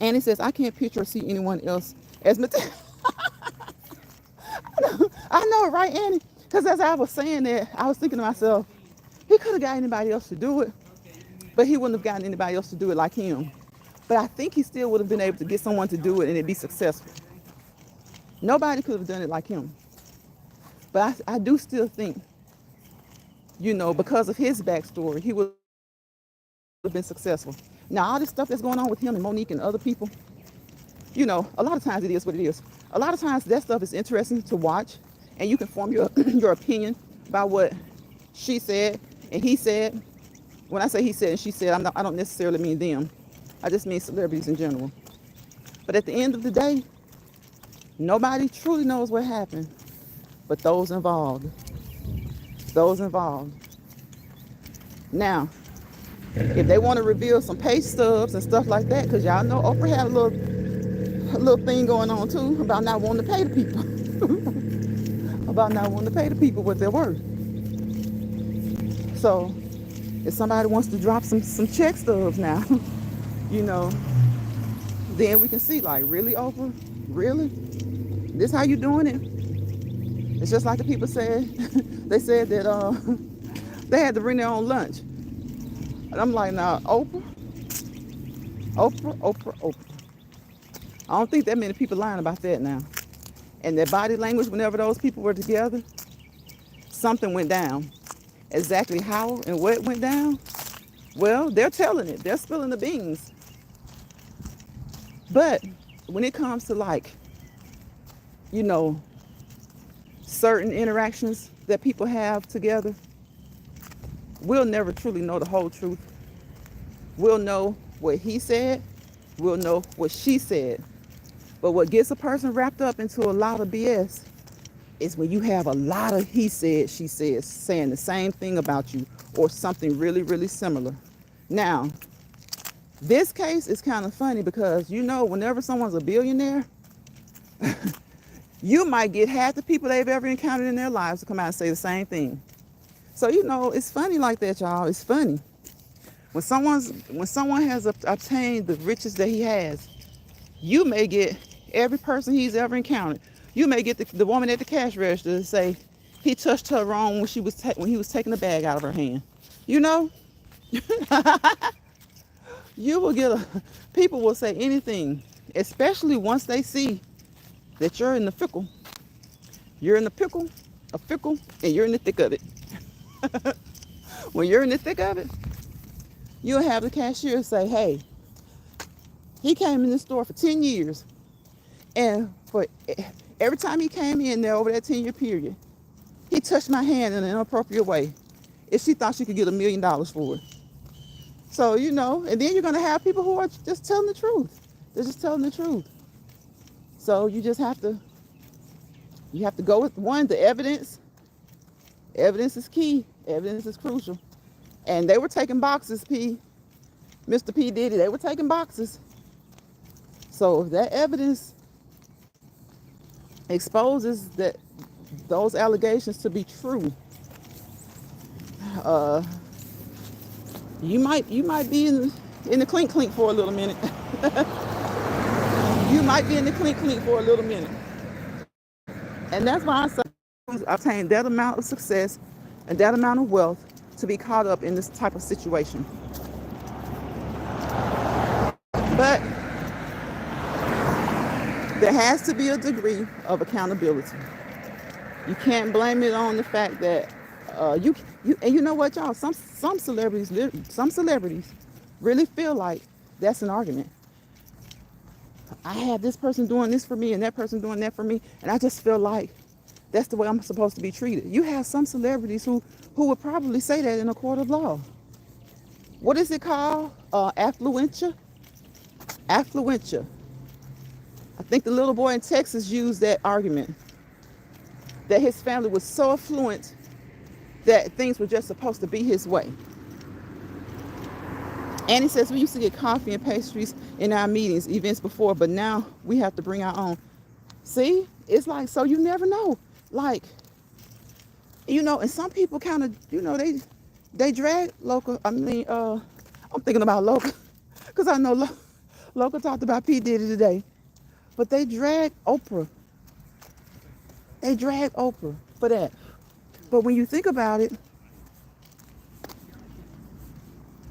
Annie says, I can't picture or see anyone else as Mateo. I know, right, Annie? Because as I was saying that, I was thinking to myself, he could have got anybody else to do it, but he wouldn't have gotten anybody else to do it like him. But I think he still would have been able to get someone to do it and it'd be successful. Nobody could have done it like him. But I do still think, because of his backstory, he would have been successful. Now, all this stuff that's going on with him and Monique and other people, a lot of times it is what it is. A lot of times that stuff is interesting to watch, and you can form your your opinion by what she said and he said. When I say he said and she said, I don't necessarily mean them. I just mean celebrities in general. But at the end of the day, nobody truly knows what happened but those involved. Those involved. Now, if they want to reveal some pay stubs and stuff like that, because y'all know Oprah had a little thing going on too about not wanting to pay the people. About not wanting to pay the people what they're worth. So if somebody wants to drop some check stubs now, then we can see, like, really, Oprah? Really? This how you doing it? It's just like the people said, they said that they had to bring their own lunch. And I'm like, nah, Oprah. I don't think that many people lying about that now. And their body language, whenever those people were together, something went down. Exactly how and what went down, well, they're telling it. They're spilling the beans. But when it comes to, like, certain interactions that people have together, we'll never truly know the whole truth. We'll know what he said. We'll know what she said. But what gets a person wrapped up into a lot of BS is when you have a lot of he said, she said, saying the same thing about you or something really, really similar. Now, this case is kind of funny because, whenever someone's a billionaire, you might get half the people they've ever encountered in their lives to come out and say the same thing. So, it's funny like that, y'all. It's funny. When someone has obtained the riches that he has, you may get every person he's ever encountered. You may get the woman at the cash register to say he touched her wrong when when he was taking the bag out of her hand. You will people will say anything, especially once they see that you're in the pickle. You're in the pickle, and you're in the thick of it. When you're in the thick of it, you'll have the cashier say, hey, he came in this store for 10 years. And for every time he came in there over that 10-year period, he touched my hand in an inappropriate way. If she thought she could get $1 million for it. So, and then you're going to have people who are just telling the truth. They're just telling the truth. So you have to go with one, the evidence. Evidence is key. Evidence is crucial. And they were taking boxes, Mr. P. Diddy, they were taking boxes. So if that evidence exposes that those allegations to be true, You might be in the clink clink for a little minute. You might be in the clink clink for a little minute. And that's why I say obtain that amount of success and that amount of wealth to be caught up in this type of situation. But there has to be a degree of accountability. You can't blame it on the fact that and you know what, y'all? Some celebrities really feel like that's an argument. I have this person doing this for me and that person doing that for me, and I just feel like that's the way I'm supposed to be treated. You have some celebrities who would probably say that in a court of law. What is it called? Affluenza. Affluenza. I think the little boy in Texas used that argument that his family was so affluent that things were just supposed to be his way. And he says we used to get coffee and pastries in our meetings, events before, but now we have to bring our own. See, it's like, so you never know. Like, and some people kind of, they drag local. I'm thinking about local because I know local talked about P. Diddy today, but they drag Oprah. They drag Oprah for that. But when you think about it,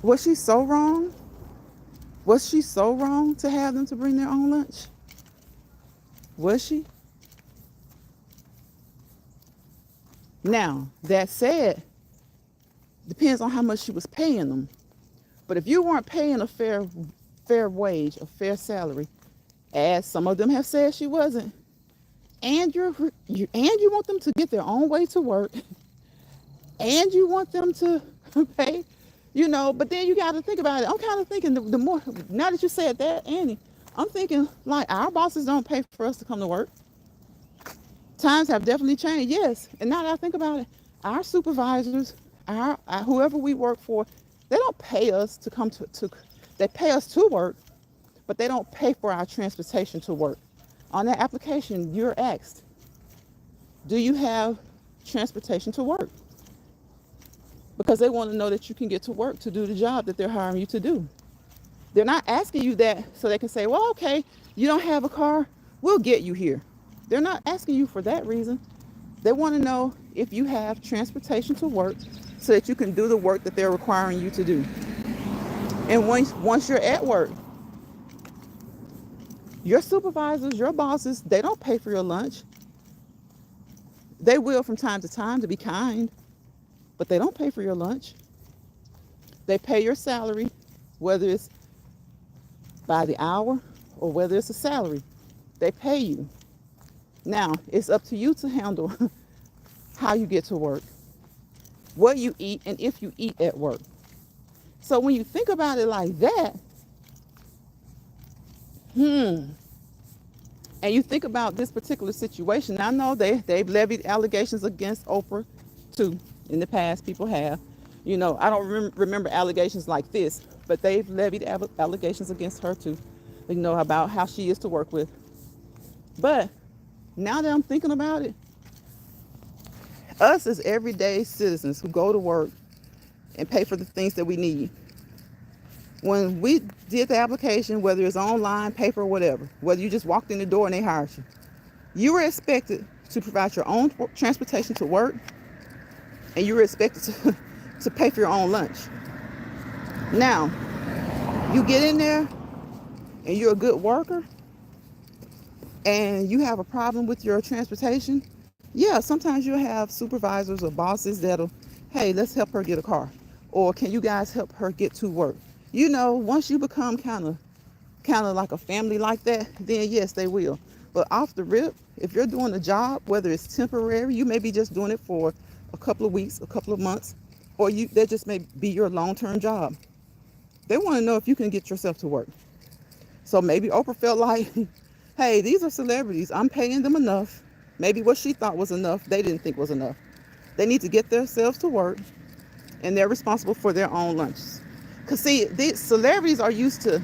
was she so wrong? Was she so wrong to have them to bring their own lunch? Was she? Now, that said, depends on how much she was paying them. But if you weren't paying a fair wage, a fair salary, as some of them have said she wasn't, and you want them to get their own way to work, and you want them to pay, but then you got to think about it. I'm kind of thinking the more, now that you said that, Annie, I'm thinking like our bosses don't pay for us to come to work. Times have definitely changed, yes. And now that I think about it, our supervisors, our whoever we work for, they don't pay us to come to they pay us to work, but they don't pay for our transportation to work. On that application, you're asked, do you have transportation to work? Because they want to know that you can get to work to do the job that they're hiring you to do. They're not asking you that so they can say, well, okay, you don't have a car, we'll get you here. They're not asking you for that reason. They want to know if you have transportation to work so that you can do the work that they're requiring you to do. And once you're at work, your supervisors, your bosses, they don't pay for your lunch. They will from time to time to be kind, but they don't pay for your lunch. They pay your salary, whether it's by the hour or whether it's a salary. They pay you. Now, it's up to you to handle how you get to work, what you eat, and if you eat at work. So when you think about it like that, and you think about this particular situation, I know they've levied allegations against Oprah too. In the past, people have. I don't remember allegations like this, but they've levied allegations against her too, about how she is to work with. But now that I'm thinking about it, us as everyday citizens who go to work and pay for the things that we need, when we did the application, whether it's online, paper, or whatever, whether you just walked in the door and they hired you, you were expected to provide your own transportation to work, and you were expected to pay for your own lunch. Now, you get in there and you're a good worker and you have a problem with your transportation, yeah, sometimes you'll have supervisors or bosses that'll, hey, let's help her get a car. Or can you guys help her get to work? Once you become kind of like a family like that, then yes, they will. But off the rip, if you're doing a job, whether it's temporary, you may be just doing it for a couple of weeks, a couple of months, or that just may be your long-term job. They want to know if you can get yourself to work. So maybe Oprah felt like, hey, these are celebrities. I'm paying them enough. Maybe what she thought was enough, they didn't think was enough. They need to get themselves to work, and they're responsible for their own lunches. Because see, these celebrities are used to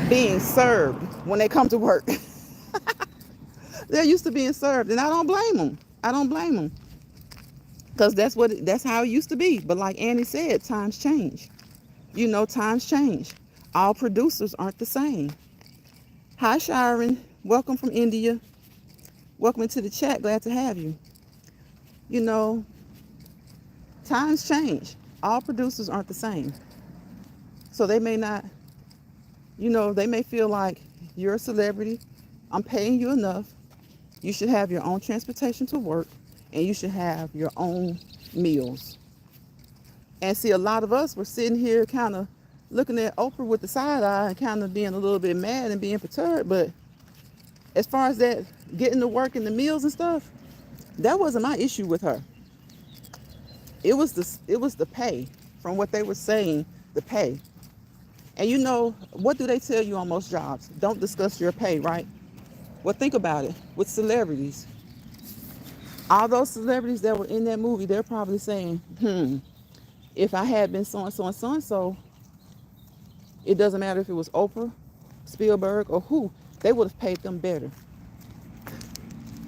being served when they come to work. They're used to being served, and I don't blame them. because that's how it used to be. But like Annie said, times change. Times change. All producers aren't the same. Hi, Sharon. Welcome from India. Welcome into the chat. Glad to have you. You know, times change. All producers aren't the same. So they may not, they may feel like you're a celebrity. I'm paying you enough. You should have your own transportation to work, and you should have your own meals. And see, a lot of us were sitting here kind of looking at Oprah with the side eye and kind of being a little bit mad and being perturbed. But as far as that, getting to work and the meals and stuff, that wasn't my issue with her. It was the pay. From what they were saying, the pay. And what do they tell you on most jobs? Don't discuss your pay, right? Well, think about it. With celebrities, all those celebrities that were in that movie, they're probably saying, if I had been so and so and so and so, it doesn't matter if it was Oprah, Spielberg, or who, they would have paid them better.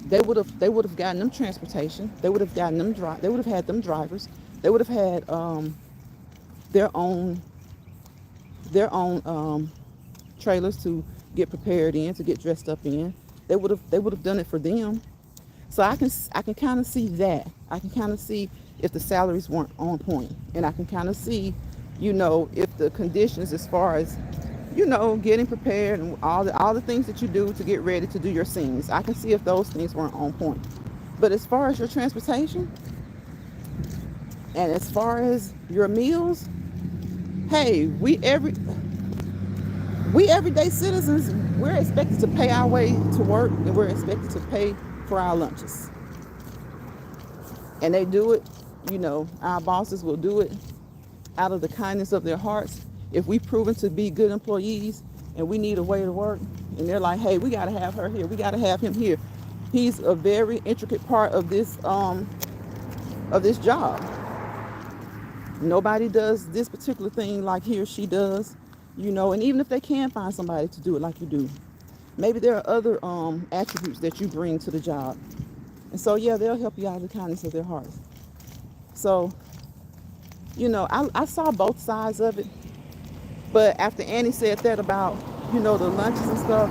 They would have gotten them transportation. They would have gotten them They would have had them drivers. They would have had their own trailers to get prepared in, to get dressed up in. They would have done it for them. So I can kind of see that. I can kind of see if the salaries weren't on point, and I can kind of see, if the conditions as far as, getting prepared and all the things that you do to get ready to do your scenes. I can see if those things weren't on point. But as far as your transportation and as far as your meals, hey, we everyday citizens, we're expected to pay our way to work, and we're expected to pay for our lunches. And they do it, our bosses will do it out of the kindness of their hearts. If we've proven to be good employees and we need a way to work, and they're like, hey, we got to have her here, we got to have him here. He's a very intricate part of this job. Nobody does this particular thing like he or she does, and even if they can find somebody to do it like you do, maybe there are other attributes that you bring to the job. And so, yeah, they'll help you out of the kindness of their hearts. So, I saw both sides of it. But after Annie said that about, the lunches and stuff,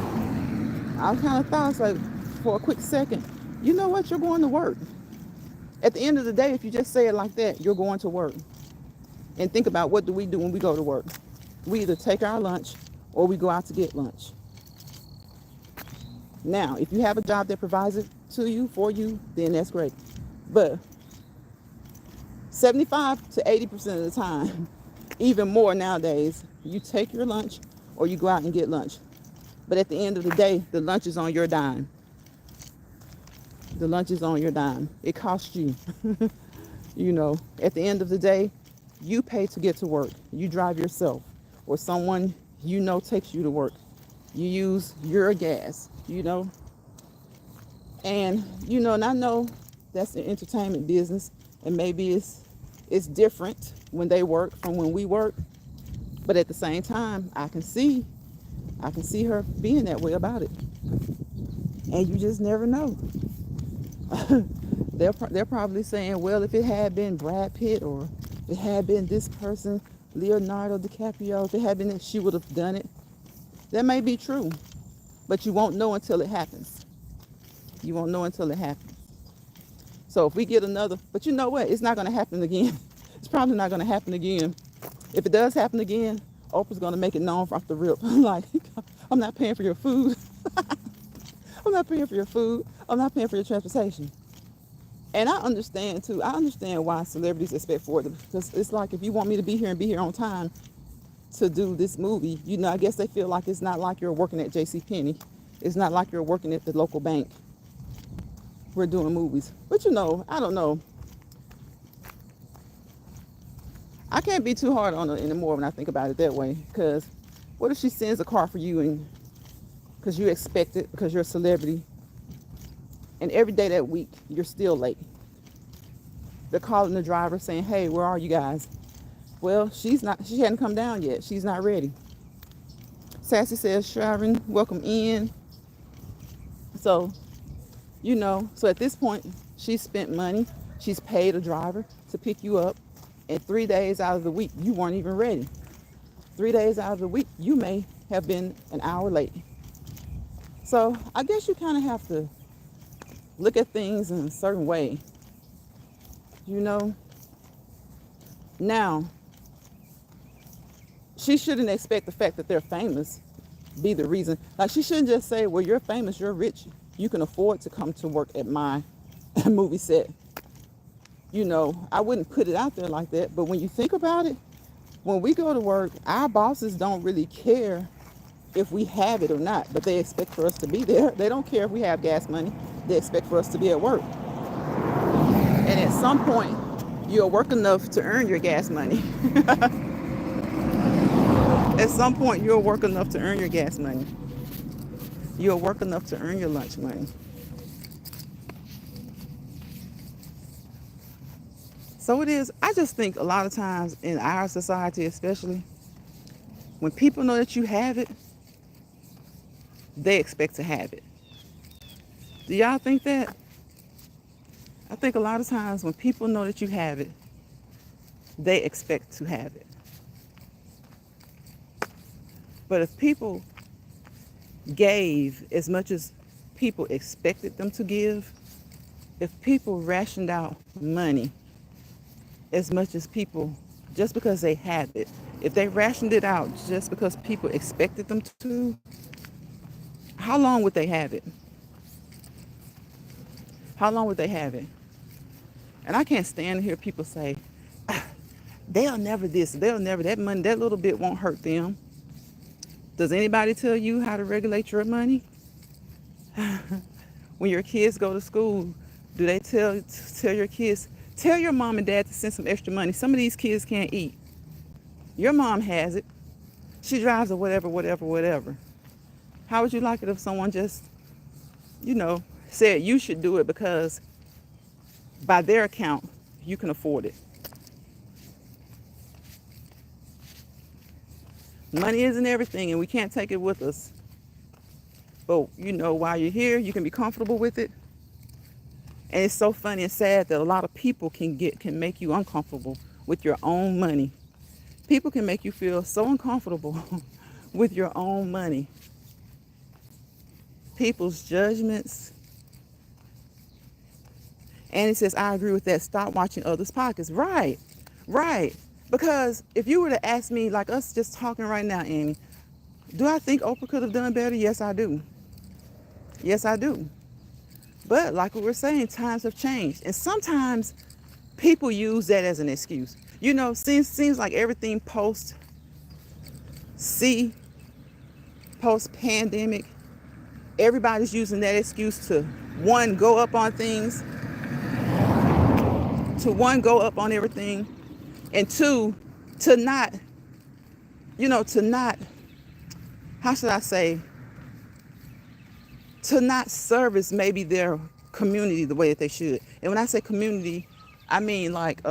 I kind of thought, like, for a quick second, you know what? You're going to work. At the end of the day, if you just say it like that, you're going to work. And think about, what do we do when we go to work? We either take our lunch or we go out to get lunch. Now, if you have a job that provides it to you, for you, then that's great. But 75 to 80% of the time, even more nowadays, you take your lunch or you go out and get lunch. But at the end of the day, the lunch is on your dime. The lunch is on your dime. It costs you. At the end of the day, you pay to get to work. You drive yourself, or someone takes you to work. You use your gas, And, and I know that's the entertainment business, and maybe it's different when they work from when we work. But at the same time, I can see her being that way about it. And you just never know. They're probably saying, well, if it had been Brad Pitt, or if it had been this person, Leonardo DiCaprio, if it had been that, she would have done it. That may be true, but you won't know until it happens. You won't know until it happens. So if we get another, but you know what? It's not going to happen again. It's probably not going to happen again. If it does happen again, Oprah's going to make it known off the rip. Like, I'm not paying for your food. I'm not paying for your food. I'm not paying for your transportation. And I understand too. I understand why celebrities expect for it, because it's like, if you want me to be here and be here on time to do this movie, I guess they feel like it's not like you're working at JCPenney. It's not like you're working at the local bank. We're doing movies. But I don't know. I can't be too hard on her anymore when I think about it that way. Because what if she sends a car for you, and because you expect it, because you're a celebrity, and every day that week you're still late? They're calling the driver saying, hey, where are you guys? Well, she hadn't come down yet. She's not ready. Sassy says, Sharon, welcome in. So, so at this point, she spent money. She's paid a driver to pick you up, and 3 days out of the week, you weren't even ready. 3 days out of the week, you may have been an hour late. So I guess you kind of have to look at things in a certain way, you know. Now, she shouldn't expect the fact that they're famous be the reason. Like, she shouldn't just say, well, you're famous, you're rich, you can afford to come to work at my movie set. You know, I wouldn't put it out there like that. But when you think about it, when we go to work, our bosses don't really care if we have it or not, but they expect for us to be there. They don't care if we have gas money. They expect for us to be at work. And at some point, you'll work enough to earn your gas money. At some point, you'll work enough to earn your gas money. You'll work enough to earn your lunch money. So it is, I just think a lot of times in our society, especially, when people know that you have it, they expect to have it. Do y'all think that? I think a lot of times when people know that you have it, they expect to have it. But if people gave as much as people expected them to give, if people rationed out money as much as people, just because they had it, if they rationed it out just because people expected them to, how long would they have it? How long would they have it? And I can't stand to hear people say, they'll never this, they'll never, that money, that little bit won't hurt them. Does anybody tell you how to regulate your money? When your kids go to school, do they tell your kids, tell your mom and dad to send some extra money? Some of these kids can't eat. Your mom has it. She drives a whatever. How would you like it if someone just, said you should do it because by their account, you can afford it? Money isn't everything, and we can't take it with us. But, while you're here, you can be comfortable with it. And it's so funny and sad that a lot of people can make you uncomfortable with your own money. People can make you feel so uncomfortable with your own money. People's judgments. And it says, I agree with that. Stop watching others' pockets. Right. Because if you were to ask me, like us just talking right now, Amy, do I think Oprah could have done better? Yes, I do. Yes, I do. But like we were saying, times have changed. And sometimes people use that as an excuse. Seems like everything post-pandemic, everybody's using that excuse to, one, go up on things, everything, and two, to not, how should I say, to not service maybe their community the way that they should. And when I say community, I mean like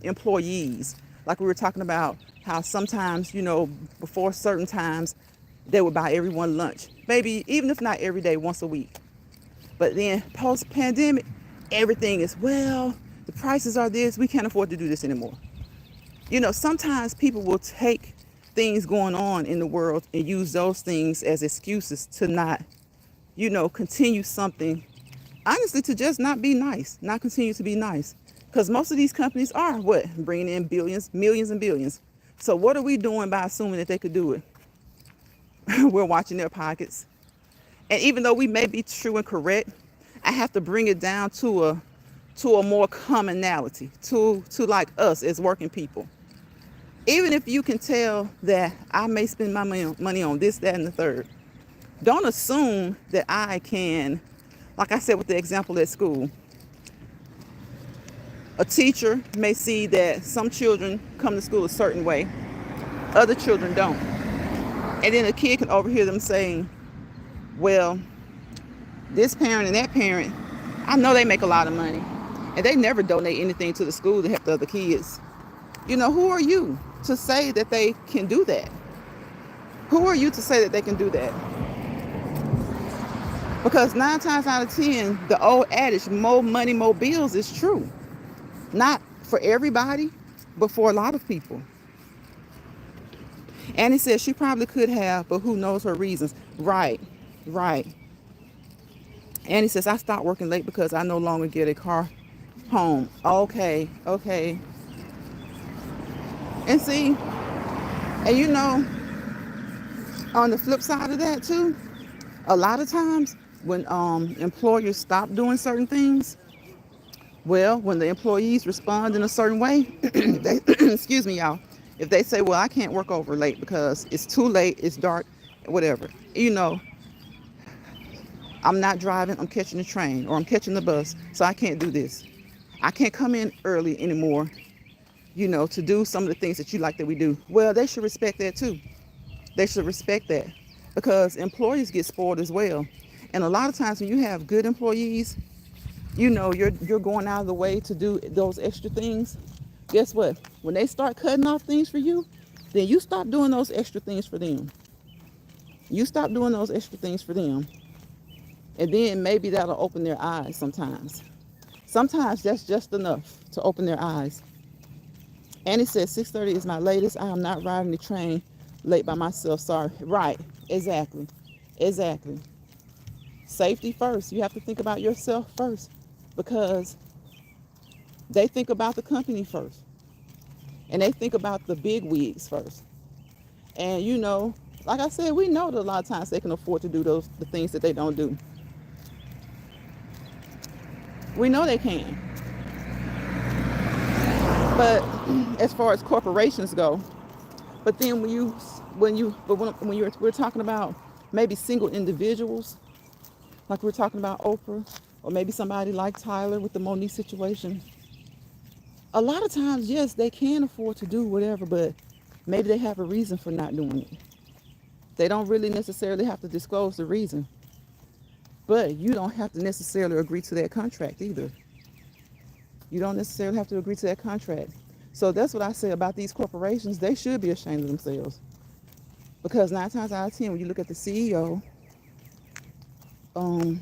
employees. Like we were talking about how sometimes, before certain times, they would buy everyone lunch. Maybe even if not every day, once a week. But then post-pandemic, everything is, well, the prices are this, we can't afford to do this anymore. Sometimes people will take things going on in the world and use those things as excuses to not, continue something, honestly, to just not be nice, not continue to be nice. Because most of these companies are bringing in billions, millions and billions. So what are we doing by assuming that they could do it? We're watching their pockets. And even though we may be true and correct, I have to bring it down to a more commonality, to like us as working people. Even if you can tell that I may spend my money on this, that, and the third, don't assume that I can, like I said with the example at school, a teacher may see that some children come to school a certain way, other children don't. And then a kid can overhear them saying, well, this parent and that parent, I know they make a lot of money and they never donate anything to the school to help the other kids. Who are you to say that they can do that? Who are you to say that they can do that? Because 9 times out of 10, the old adage, more money, more bills, is true. Not for everybody, but for a lot of people. And he said she probably could have, but who knows her reasons. Right, right. And he says, I stopped working late because I no longer get a car home. Okay, okay. And see, and on the flip side of that too, a lot of times when employers stop doing certain things, well, when the employees respond in a certain way, they, excuse me, y'all, if they say, well, I can't work over late because it's too late, it's dark, whatever, I'm not driving, I'm catching the train or I'm catching the bus, so I can't do this. I can't come in early anymore, to do some of the things that you like that we do. Well, they should respect that too. They should respect that because employees get spoiled as well. And a lot of times when you have good employees, you're going out of the way to do those extra things. Guess what? When they start cutting off things for you, then you stop doing those extra things for them. You stop doing those extra things for them. And then maybe that'll open their eyes sometimes. Sometimes that's just enough to open their eyes. And it says 6:30 is my latest. I am not riding the train late by myself. Sorry. Right. Exactly. Exactly. Safety first. You have to think about yourself first because they think about the company first. And they think about the big wigs first. And like I said, we know that a lot of times they can afford to do the things that they don't do. We know they can. But as far as corporations go, but then we're talking about maybe single individuals, like we're talking about Oprah, or maybe somebody like Tyler with the Monique situation. A lot of times, yes, they can afford to do whatever, but maybe they have a reason for not doing it. They don't really necessarily have to disclose the reason, but you don't have to necessarily agree to that contract either. You don't necessarily have to agree to that contract. So that's what I say about these corporations. They should be ashamed of themselves. Because 9 times out of 10, when you look at the CEO, when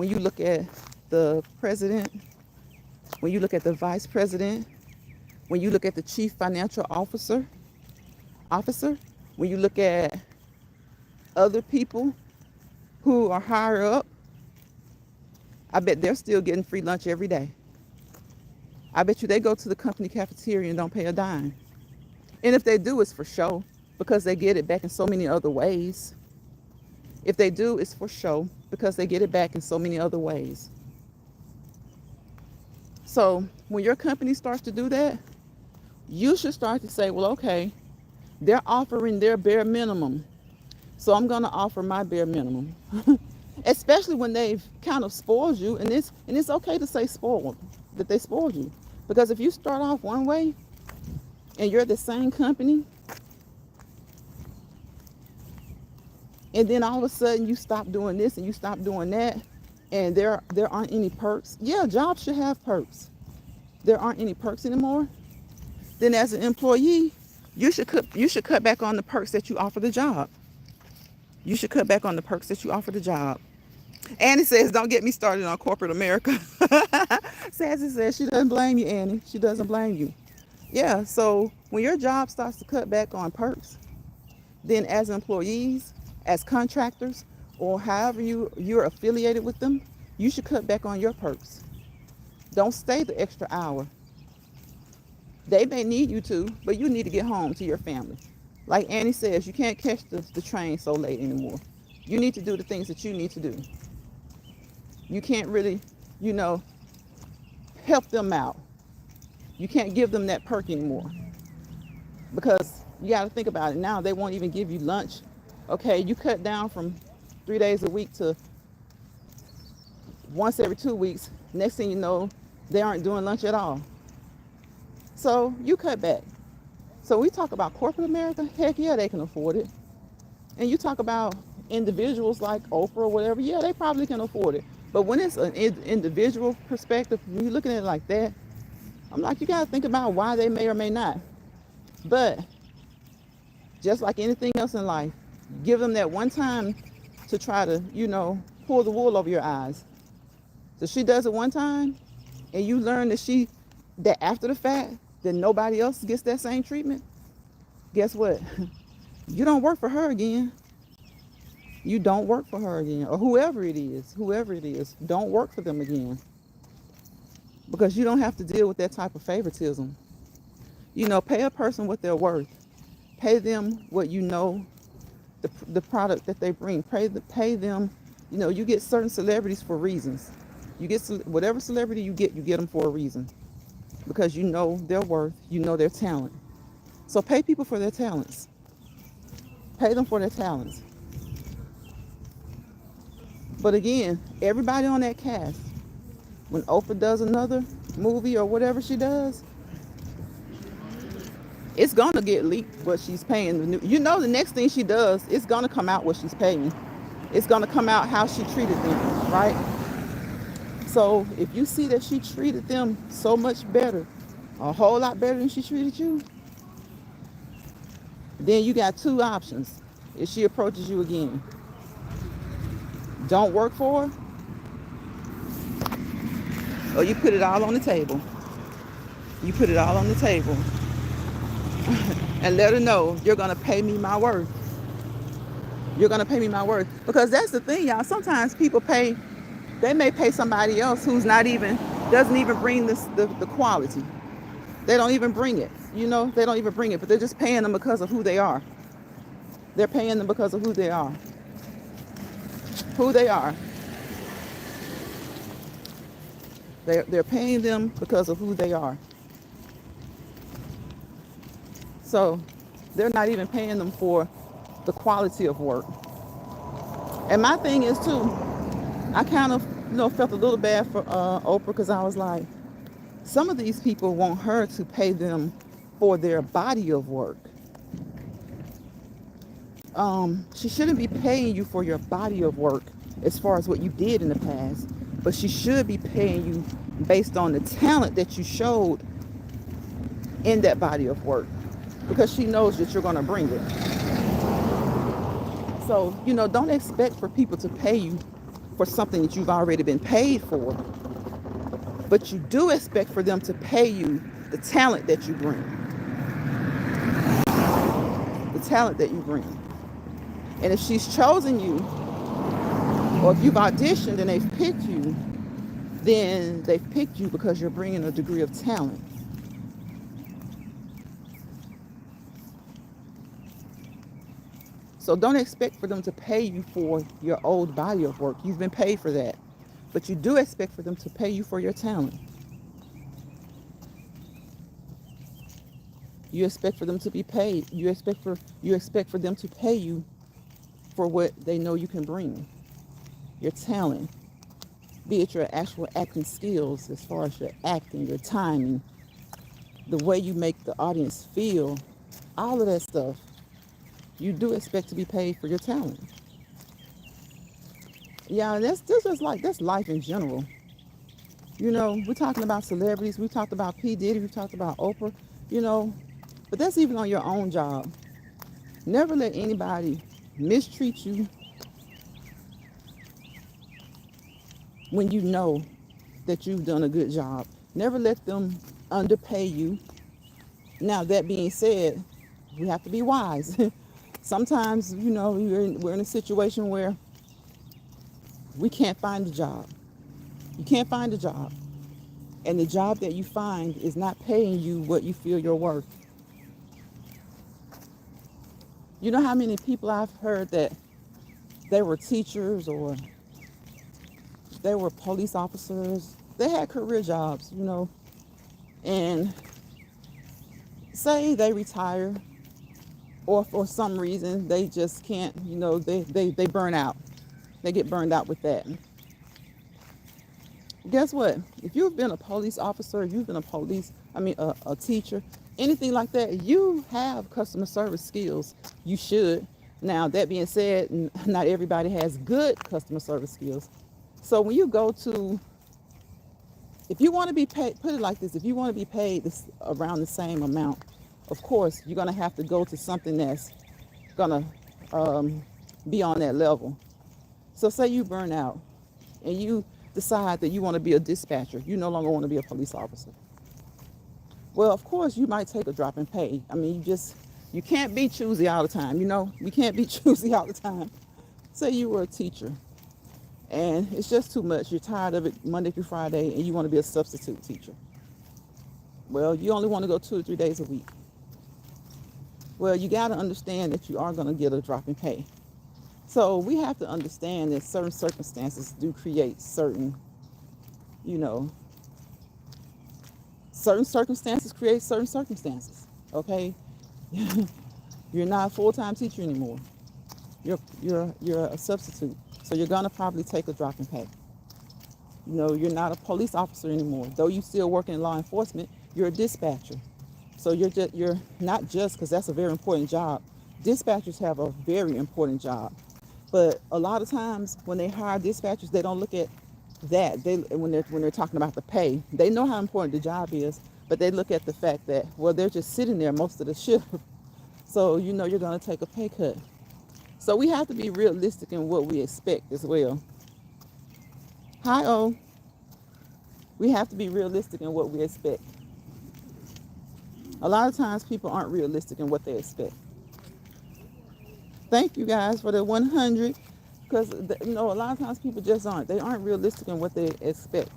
you look at the president, when you look at the vice president, when you look at the chief financial officer, when you look at other people who are higher up, I bet they're still getting free lunch every day. I bet you they go to the company cafeteria and don't pay a dime. And if they do, it's for show because they get it back in so many other ways. If they do, it's for show because they get it back in so many other ways. So when your company starts to do that, you should start to say, well, okay, they're offering their bare minimum, so I'm going to offer my bare minimum. Especially when they've kind of spoiled you, and it's okay to say spoiled, that they spoiled you. Because if you start off one way and you're the same company, and then all of a sudden you stop doing this and you stop doing that, and there aren't any perks. Yeah, jobs should have perks. There aren't any perks anymore. Then as an employee, you should cut back on the perks that you offer the job. You should cut back on the perks that you offer the job. Annie says, don't get me started on corporate America. Sassy says she doesn't blame you, Annie. She doesn't blame you. Yeah, so when your job starts to cut back on perks, then as employees, as contractors, or however you're affiliated with them, you should cut back on your perks. Don't stay the extra hour. They may need you to, but you need to get home to your family. Like Annie says, you can't catch the train so late anymore. You need to do the things that you need to do. You can't really, help them out. You can't give them that perk anymore. Because you got to think about it now, they won't even give you lunch. Okay, you cut down from 3 days a week to once every 2 weeks. Next thing you know, they aren't doing lunch at all. So you cut back. So we talk about corporate America, heck yeah, they can afford it. And you talk about individuals like Oprah or whatever, yeah, they probably can afford it. But when it's an individual perspective, when you're looking at it like that, I'm like, you got to think about why they may or may not. But just like anything else in life, give them that one time to try to, pull the wool over your eyes. So she does it one time, and you learn that after the fact, that nobody else gets that same treatment. Guess what? You don't work for her again. You don't work for her again, or whoever it is, don't work for them again, because you don't have to deal with that type of favoritism. Pay a person what they're worth. Pay them what the product that they bring. Pay them. You get certain celebrities for reasons. You get whatever celebrity you get them for a reason, because you know their worth, their talent. So pay people for their talents. Pay them for their talents. But again, everybody on that cast, when Oprah does another movie or whatever she does, it's gonna get leaked what she's paying. The next thing she does, it's gonna come out what she's paying. It's gonna come out how she treated them, right? So if you see that she treated them so much better, a whole lot better than she treated you, then you got two options. If she approaches you again, don't work for her, or you put it all on the table. You put it all on the table and let her know you're gonna pay me my worth. You're gonna pay me my worth. Because that's the thing, y'all. Sometimes people they may pay somebody else who's doesn't even bring the quality. They don't even bring it. They don't even bring it, but they're just paying them because of who they are. They're paying them because of who they are. Who they are. They're paying them because of who they are. So they're not even paying them for the quality of work. And my thing is too, I kind of felt a little bad for Oprah, because I was like, some of these people want her to pay them for their body of work. She shouldn't be paying you for your body of work as far as what you did in the past, but she should be paying you based on the talent that you showed in that body of work, because she knows that you're going to bring it. So, don't expect for people to pay you for something that you've already been paid for, but you do expect for them to pay you the talent that you bring. The talent that you bring. And if she's chosen you, or if you've auditioned and they've picked you, then they've picked you because you're bringing a degree of talent. So don't expect for them to pay you for your old body of work. You've been paid for that. But you do expect for them to pay you for your talent. You expect for them to be paid. You expect for them to pay you for what they know you can bring. Your talent. Be it your actual acting skills, as far as your acting, your timing, the way you make the audience feel, all of that stuff. You do expect to be paid for your talent. Yeah, that's life in general. We're talking about celebrities. We talked about P. Diddy. We talked about Oprah. But that's even on your own job. Never let anybody mistreat you when you know that you've done a good job. Never let them underpay you. Now, that being said, we have to be wise. Sometimes, we're in a situation where we can't find a job. You can't find a job. And the job that you find is not paying you what you feel you're worth. You know how many people I've heard that they were teachers or they were police officers. They had career jobs, and say they retire, or for some reason they just can't, they burn out. They get burned out with that. Guess what? If you've been a police officer, if you've been a teacher, anything like that, you have customer service skills. You should. Now, that being said, not everybody has good customer service skills. So when you go to, if you want to be paid, put it like this, if you want to be paid around the same amount, of course, you're going to have to go to something that's going to be on that level. So say you burn out and you decide that you want to be a dispatcher. You no longer want to be a police officer. Well, of course, you might take a drop in pay. I mean, you can't be choosy all the time. You can't be choosy all the time. Say you were a teacher and it's just too much. You're tired of it Monday through Friday and you want to be a substitute teacher. Well, you only want to go 2 or 3 days a week. Well, you got to understand that you are going to get a drop in pay. So we have to understand that certain circumstances do create certain circumstances create certain circumstances. Okay, you're not a full-time teacher anymore. You're a substitute, so you're gonna probably take a drop in pay. You're not a police officer anymore. Though you still work in law enforcement, you're a dispatcher. So you're not just, because that's a very important job. Dispatchers have a very important job, but a lot of times when they hire dispatchers, they don't look at that. When they're talking about the pay, they know how important the job is, but they look at the fact that, well, they're just sitting there most of the shift. So you're going to take a pay cut. So we have to be realistic in what we expect as well. Hi, O. We have to be realistic in what we expect. A lot of times people aren't realistic in what they expect. Thank you guys for the 100, because a lot of times people just aren't. They aren't realistic in what they expect.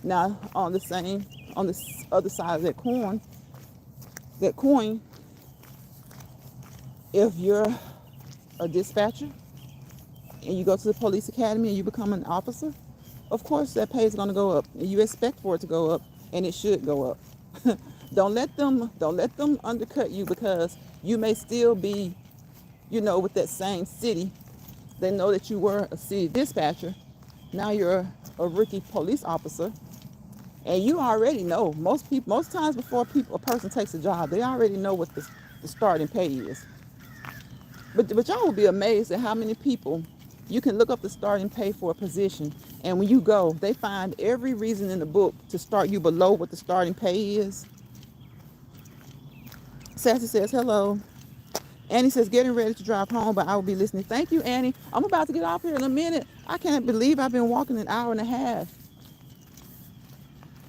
Now, on the other side of that coin, if you're a dispatcher and you go to the police academy and you become an officer, of course that pay is going to go up. And you expect for it to go up, and it should go up. Don't let them undercut you, because you may still be, with that same city. They know that you were a city dispatcher. Now you're a rookie police officer, and you already know. Most times before a person takes a job, they already know what the starting pay is. But y'all will be amazed at how many people you can look up the starting pay for a position, and when you go, they find every reason in the book to start you below what the starting pay is. Sassy says hello. Annie says, getting ready to drive home, but I will be listening. Thank you, Annie. I'm about to get off here in a minute. I can't believe I've been walking an hour and a half.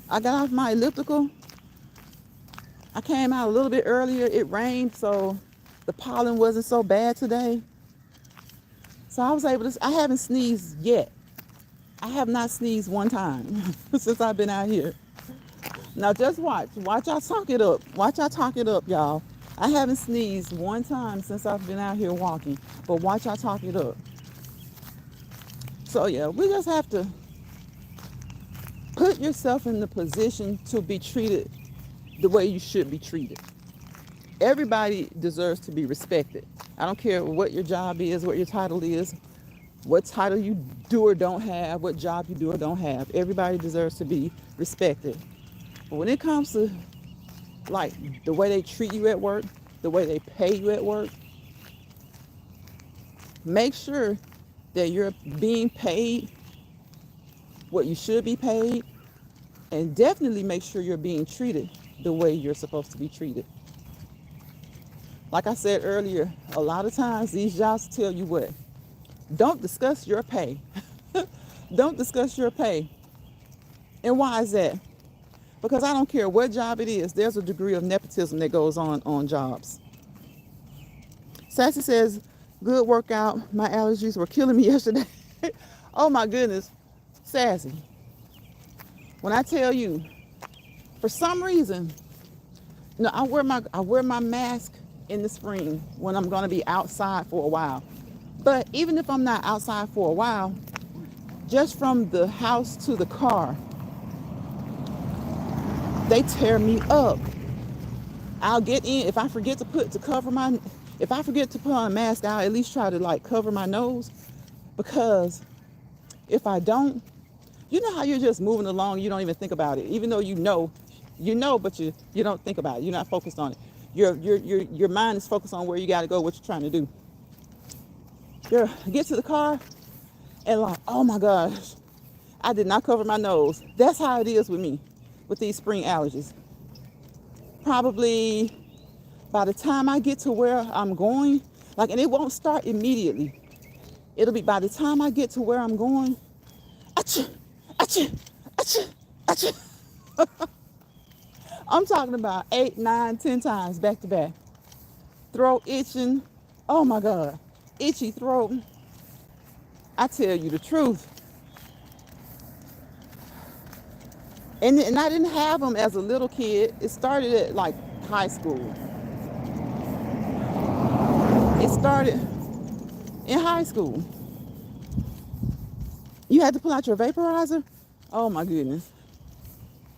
I got off my elliptical. I came out a little bit earlier. It rained, so the pollen wasn't so bad today. So I was able to, I haven't sneezed yet. I have not sneezed one time since I've been out here. Now just watch y'all talk it up. Watch y'all talk it up, y'all. I haven't sneezed one time since I've been out here walking, but watch y'all talk it up. So yeah, we just have to put yourself in the position to be treated the way you should be treated. Everybody deserves to be respected. I don't care what your job is, what your title is, what title you do or don't have, what job you do or don't have. Everybody deserves to be respected. But when it comes to like the way they treat you at work, the way they pay you at work, make sure that you're being paid what you should be paid, and definitely make sure you're being treated the way you're supposed to be treated. Like I said earlier, a lot of times these jobs tell you what? Don't discuss your pay. Don't discuss your pay. And why is that? Because I don't care what job it is, there's a degree of nepotism that goes on jobs. Sassy says, good workout. My allergies were killing me yesterday. Oh my goodness. Sassy. When I tell you, for some reason, I wear my mask in the spring when I'm going to be outside for a while. But even if I'm not outside for a while, just from the house to the car, they tear me up. I'll get in. If I forget to put on a mask, I'll at least try to like cover my nose, because if I don't, you know how you're just moving along, you don't even think about it, even though you know, but you don't think about it. You're not focused on it. Your mind is focused on where you got to go, what you're trying to do. You get to the car and like, oh my gosh, I did not cover my nose. That's how it is with me, with these spring allergies. Probably by the time I get to where I'm going, and it won't start immediately. It'll be by the time I get to where I'm going, achoo, achoo, achoo, achoo. I'm talking about 8, 9, 10 times back to back. Throat itching. Oh my God. Itchy throat. I tell you the truth. And I didn't have them as a little kid. It started at like high school. It started in high school. You had to pull out your vaporizer. Oh my goodness.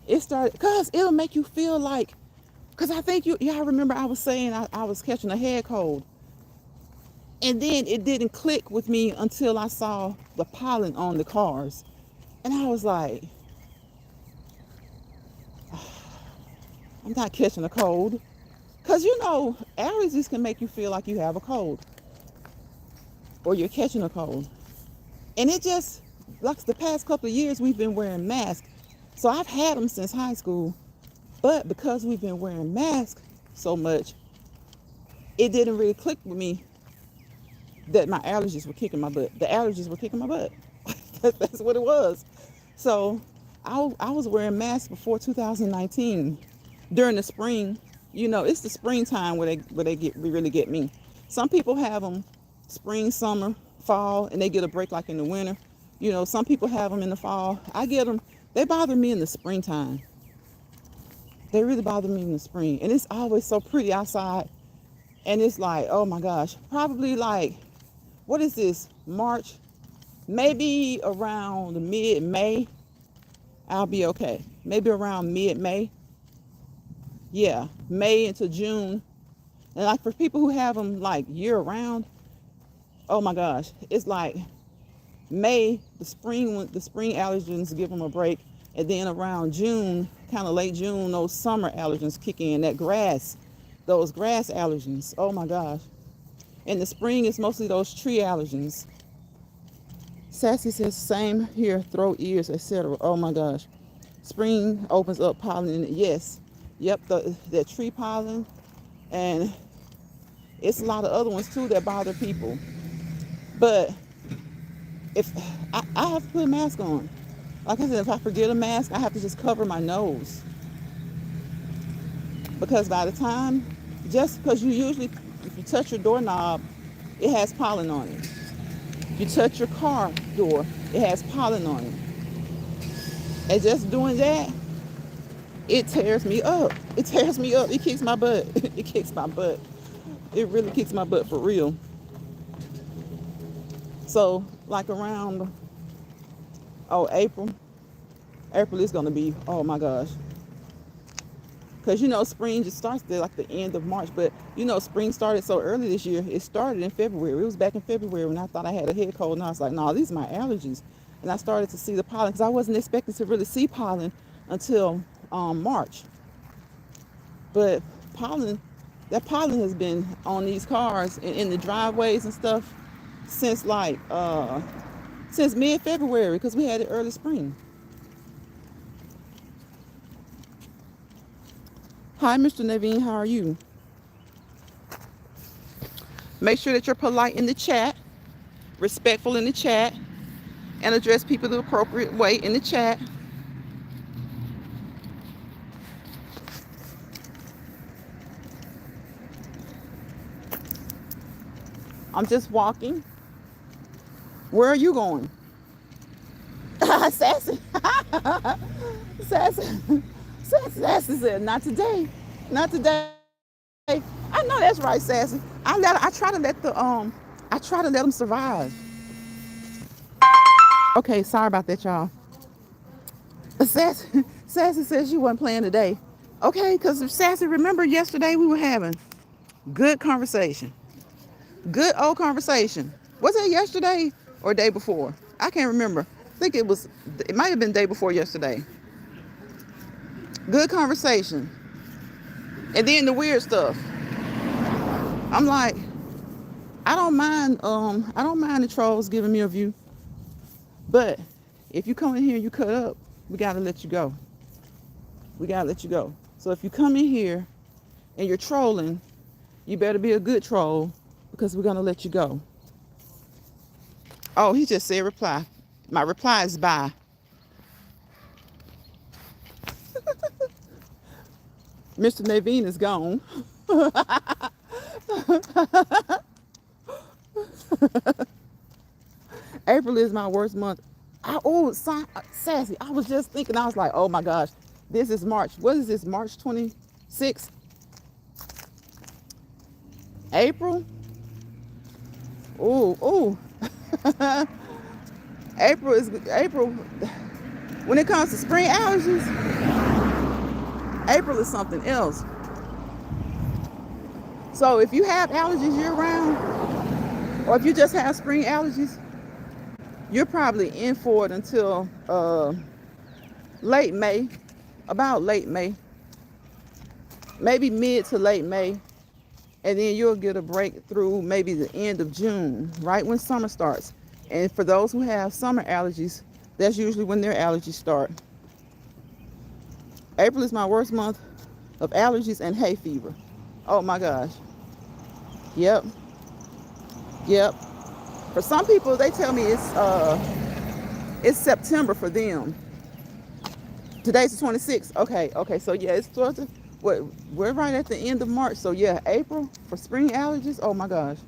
It started, because it'll make you feel like, because I think I remember I was saying I was catching a head cold. And then it didn't click with me until I saw the pollen on the cars. And I was like, I'm not catching a cold. Because allergies can make you feel like you have a cold or you're catching a cold. And it just, like the past couple of years, we've been wearing masks. So I've had them since high school. But because we've been wearing masks so much, it didn't really click with me that my allergies were kicking my butt. The allergies were kicking my butt. That's what it was. So I was wearing masks before 2019 during the spring. It's the springtime where they really get me. Some people have them spring, summer, fall, and they get a break like in the winter. Some people have them in the fall. I get them. They bother me in the springtime. They really bother me in the spring. And it's always so pretty outside. And it's like, oh my gosh, probably like, what is this, March? Maybe around mid-May, I'll be okay. Maybe around mid-May. Yeah, May into June. And like for people who have them like year round, oh my gosh, it's like May, the spring allergens give them a break. And then around June, kind of late June, those summer allergens kick in, those grass allergens. Oh my gosh. In the spring, it's mostly those tree allergens. Sassy says, same here, throat, ears, etc. Oh my gosh. Spring opens up pollen. Yes. Yep, the tree pollen. And it's a lot of other ones too that bother people. But if I have to put a mask on. Like I said, if I forget a mask, I have to just cover my nose. Because by the time, just because if you touch your doorknob, it has pollen on it. If you touch your car door, it has pollen on it. And just doing that, it tears me up. It tears me up. It kicks my butt. It kicks my butt. It really kicks my butt for real. So like around, April is going to be, oh my gosh. Because, spring just starts there like the end of March. But, spring started so early this year. It started in February. It was back in February when I thought I had a head cold. And I was like, no, these are my allergies. And I started to see the pollen because I wasn't expecting to really see pollen until March. But that pollen has been on these cars in the driveways and stuff since since mid-February because we had it early spring. Hi, Mr. Naveen, how are you? Make sure that you're polite in the chat, respectful in the chat, and address people the appropriate way in the chat. I'm just walking. Where are you going? Sassy. Sassy said, not today. Not today. I know that's right, Sassy. I try to let them survive. Okay, sorry about that, y'all. Sassy says she wasn't playing today. Okay, because Sassy, remember yesterday we were having good conversation. Good old conversation. Was it yesterday or day before? I can't remember. I think it might have been day before yesterday. Good conversation. And then the weird stuff. I'm like, I don't mind the trolls giving me a view. But if you come in here and you cut up, we gotta let you go. We gotta let you go. So if you come in here and you're trolling, you better be a good troll because we're gonna let you go. Oh, he just said reply. My reply is bye. Mr. Naveen is gone. April is my worst month. Sassy. I was just thinking, I was like, oh my gosh, this is March. What is this, March 26th? April? Ooh. April. When it comes to spring allergies, April is something else. So if you have allergies year round, or if you just have spring allergies, you're probably in for it until late May, about late May, maybe mid to late May, and then you'll get a break through maybe the end of June, right when summer starts. And for those who have summer allergies, that's usually when their allergies start. April is my worst month of allergies and hay fever. Oh my gosh. Yep. For some people, they tell me it's September for them. Today's the 26th. Okay. So yeah, it's towards we're right at the end of March. So yeah, April for spring allergies. Oh my gosh.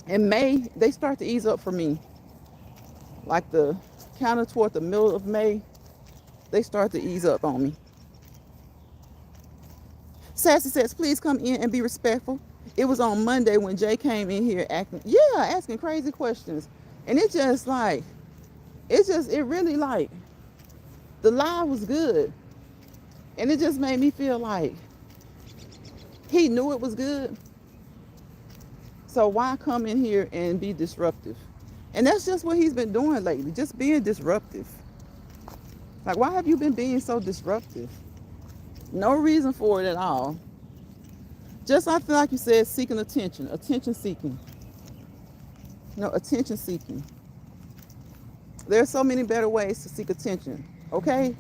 In May, they start to ease up for me. Like the counter toward the middle of May, they start to ease up on me. Sassy says, please come in and be respectful. It was on Monday when Jay came in here asking crazy questions. And it really like, the live was good. And it just made me feel like he knew it was good. So why come in here and be disruptive? And that's just what he's been doing lately, just being disruptive. Like, why have you been being so disruptive? No reason for it at all. Just, I feel like you said, seeking attention seeking. Attention seeking. There are so many better ways to seek attention, okay?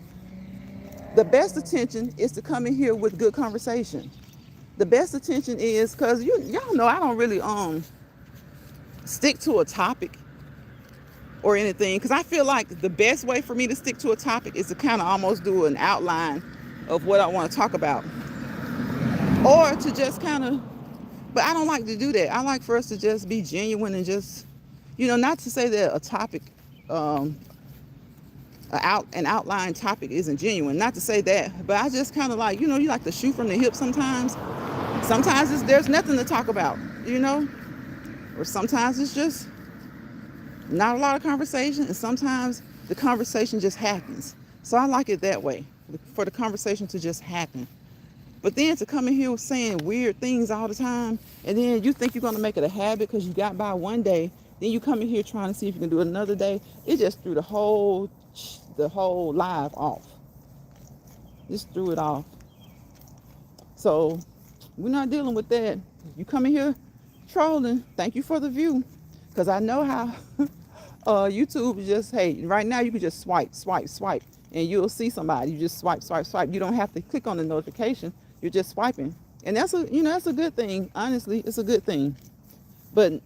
The best attention is to come in here with good conversation. The best attention is, because y'all know I don't really stick to a topic or anything, because I feel like the best way for me to stick to a topic is to kind of almost do an outline of what I want to talk about, or to just kind of, but I don't like to do that. I like for us to just be genuine and just, not to say that a topic, an outline topic isn't genuine, not to say that, but I just kind of like, you like to shoot from the hip sometimes. Sometimes there's nothing to talk about, or sometimes it's just not a lot of conversation, and sometimes the conversation just happens. So I like it that way, for the conversation to just happen. But then to come in here saying weird things all the time, and then you think you're going to make it a habit because you got by one day, then you come in here trying to see if you can do it another day, it just threw the whole live off. Just threw it off. So we're not dealing with that. You come in here trolling, thank you for the view. Because I know how YouTube is just, hey, right now you can just swipe, and you'll see somebody. You just swipe. You don't have to click on the notification. You're just swiping. And that's a good thing. Honestly, it's a good thing. But,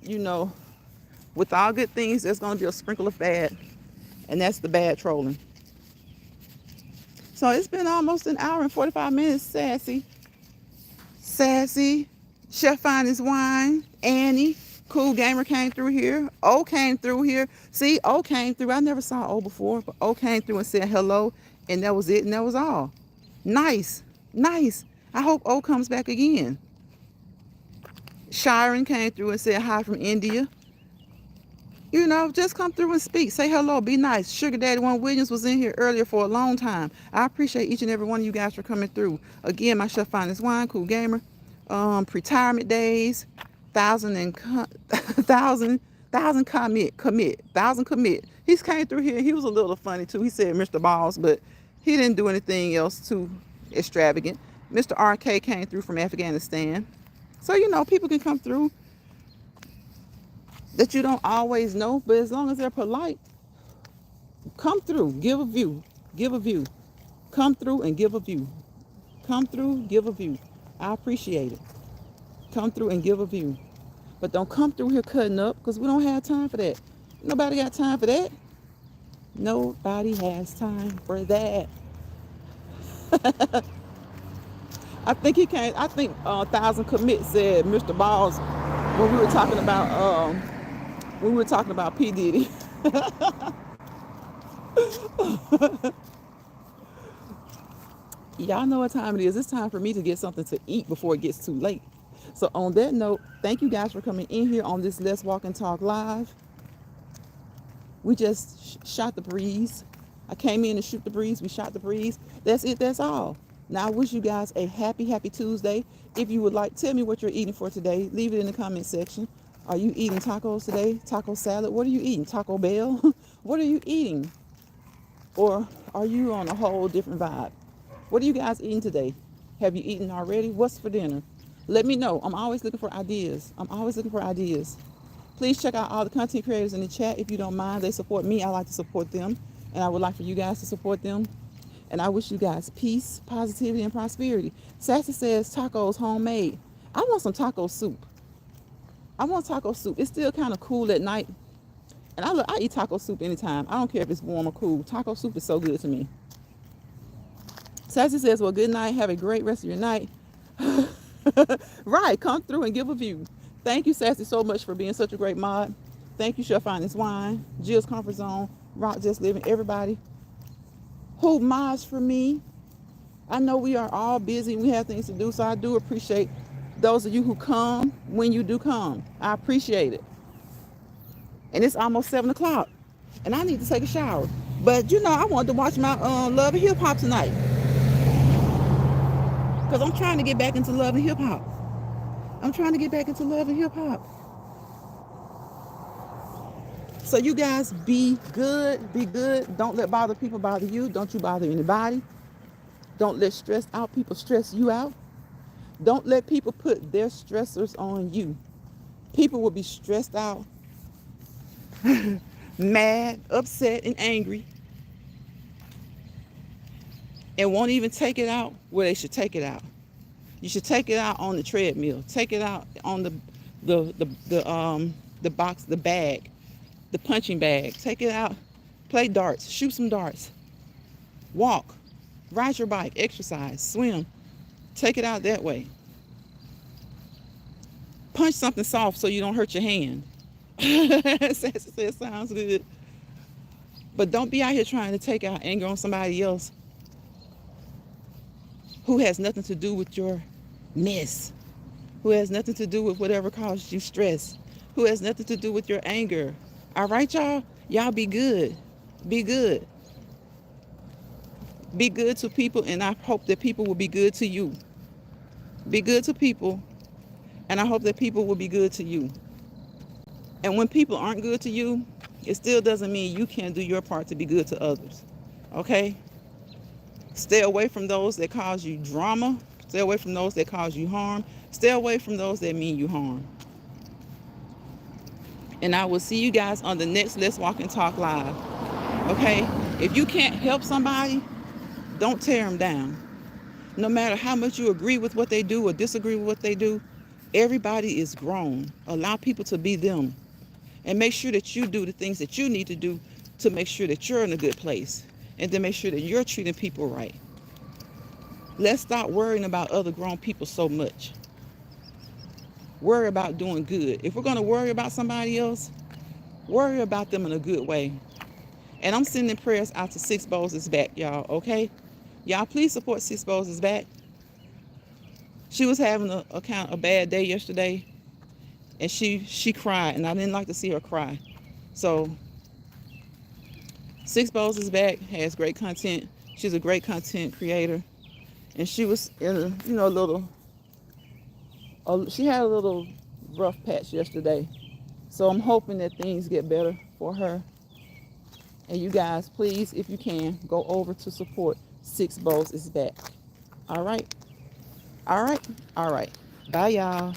with all good things, there's going to be a sprinkle of bad. And that's the bad trolling. So it's been almost an hour and 45 minutes, Sassy. Chef Finest Wine. Annie. Cool Gamer came through here. O came through here. See, O came through. I never saw O before, but O came through and said hello, and that was it, and that was all. Nice. I hope O comes back again. Sharon came through and said hi from India. Just come through and speak. Say hello. Be nice. Sugar Daddy One Williams was in here earlier for a long time. I appreciate each and every one of you guys for coming through. Again, my Chef Finest Wine, Cool Gamer, Retirement Days, thousand commit. He came through here. He was a little funny too. He said Mr. Balls, but he didn't do anything else too extravagant. Mr. RK came through from Afghanistan. So, people can come through that you don't always know, but as long as they're polite, come through, give a view. Come through and give a view. I appreciate it. Come through and give a view. But don't come through here cutting up because we don't have time for that. Nobody got time for that. Nobody has time for that. I think he came. I think Thousand Commit said Mr. Balls when we were talking about P Diddy. Y'all know what time it is. It's time for me to get something to eat before it gets too late. So on that note, thank you guys for coming in here on this Let's Walk and Talk Live. We just shot the breeze. I came in to shoot the breeze. We shot the breeze. That's it. That's all. Now I wish you guys a happy Tuesday. If you would like, tell me what you're eating for today. Leave it in the comment section. Are you eating tacos today? Taco salad? What are you eating? Taco Bell? What are you eating? Or are you on a whole different vibe? What are you guys eating today? Have you eaten already? What's for dinner? Let me know. I'm always looking for ideas. Please check out all the content creators in the chat if you don't mind. They support me. I like to support them. And I would like for you guys to support them. And I wish you guys peace, positivity, and prosperity. Sassy says tacos homemade. I want some taco soup. It's still kind of cool at night. And I eat taco soup anytime. I don't care if it's warm or cool. Taco soup is so good to me. Sassy says, well, good night. Have a great rest of your night. Right. Come through and give a view. Thank you, Sassy, so much for being such a great mod. Thank you, Chef Finest Wine, Jill's Comfort Zone, Rock Just Living, everybody who mods for me. I know we are all busy and we have things to do, so I do appreciate those of you who come when you do come. I appreciate it. And it's almost 7 o'clock, and I need to take a shower. But, I wanted to watch my Love and Hip Hop tonight because I'm trying to get back into Love and Hip Hop. So you guys be good. Don't let bother people bother you. Don't you bother anybody. Don't let stressed out people stress you out. Don't let people put their stressors on you. People will be stressed out, mad, upset, and angry, and won't even take it out where they should take it out. You should take it out on the treadmill. Take it out on the box, the bag, the punching bag. Take it out. Play darts. Shoot some darts. Walk. Ride your bike. Exercise. Swim. Take it out that way. Punch something soft so you don't hurt your hand. Says sounds good. But don't be out here trying to take out anger on somebody else who has nothing to do with your mess, who has nothing to do with whatever caused you stress, who has nothing to do with your anger. All right, y'all? Y'all be good. Be good. Be good to people, and I hope that people will be good to you. Be good to people, and I hope that people will be good to you. And when people aren't good to you, it still doesn't mean you can't do your part to be good to others. Okay? Stay away from those that cause you drama. Stay away from those that cause you harm. Stay away from those that mean you harm. And I will see you guys on the next Let's Walk and Talk Live. Okay? If you can't help somebody, don't tear them down. No matter how much you agree with what they do or disagree with what they do, everybody is grown. Allow people to be them. And make sure that you do the things that you need to do to make sure that you're in a good place. And to make sure that you're treating people right. Let's stop worrying about other grown people so much. Worry about doing good. If we're going to worry about somebody else, worry about them in a good way. And I'm sending prayers out to Six Bowls is back, y'all, okay? Y'all, please support Six Bowls is back. She was having a bad day yesterday, and she cried, and I didn't like to see her cry. So Six Bowls is back, has great content. She's a great content creator. And she was in she had a little rough patch yesterday. So I'm hoping that things get better for her. And you guys, please, if you can, go over to support Six Bowls is back. All right. Bye, y'all.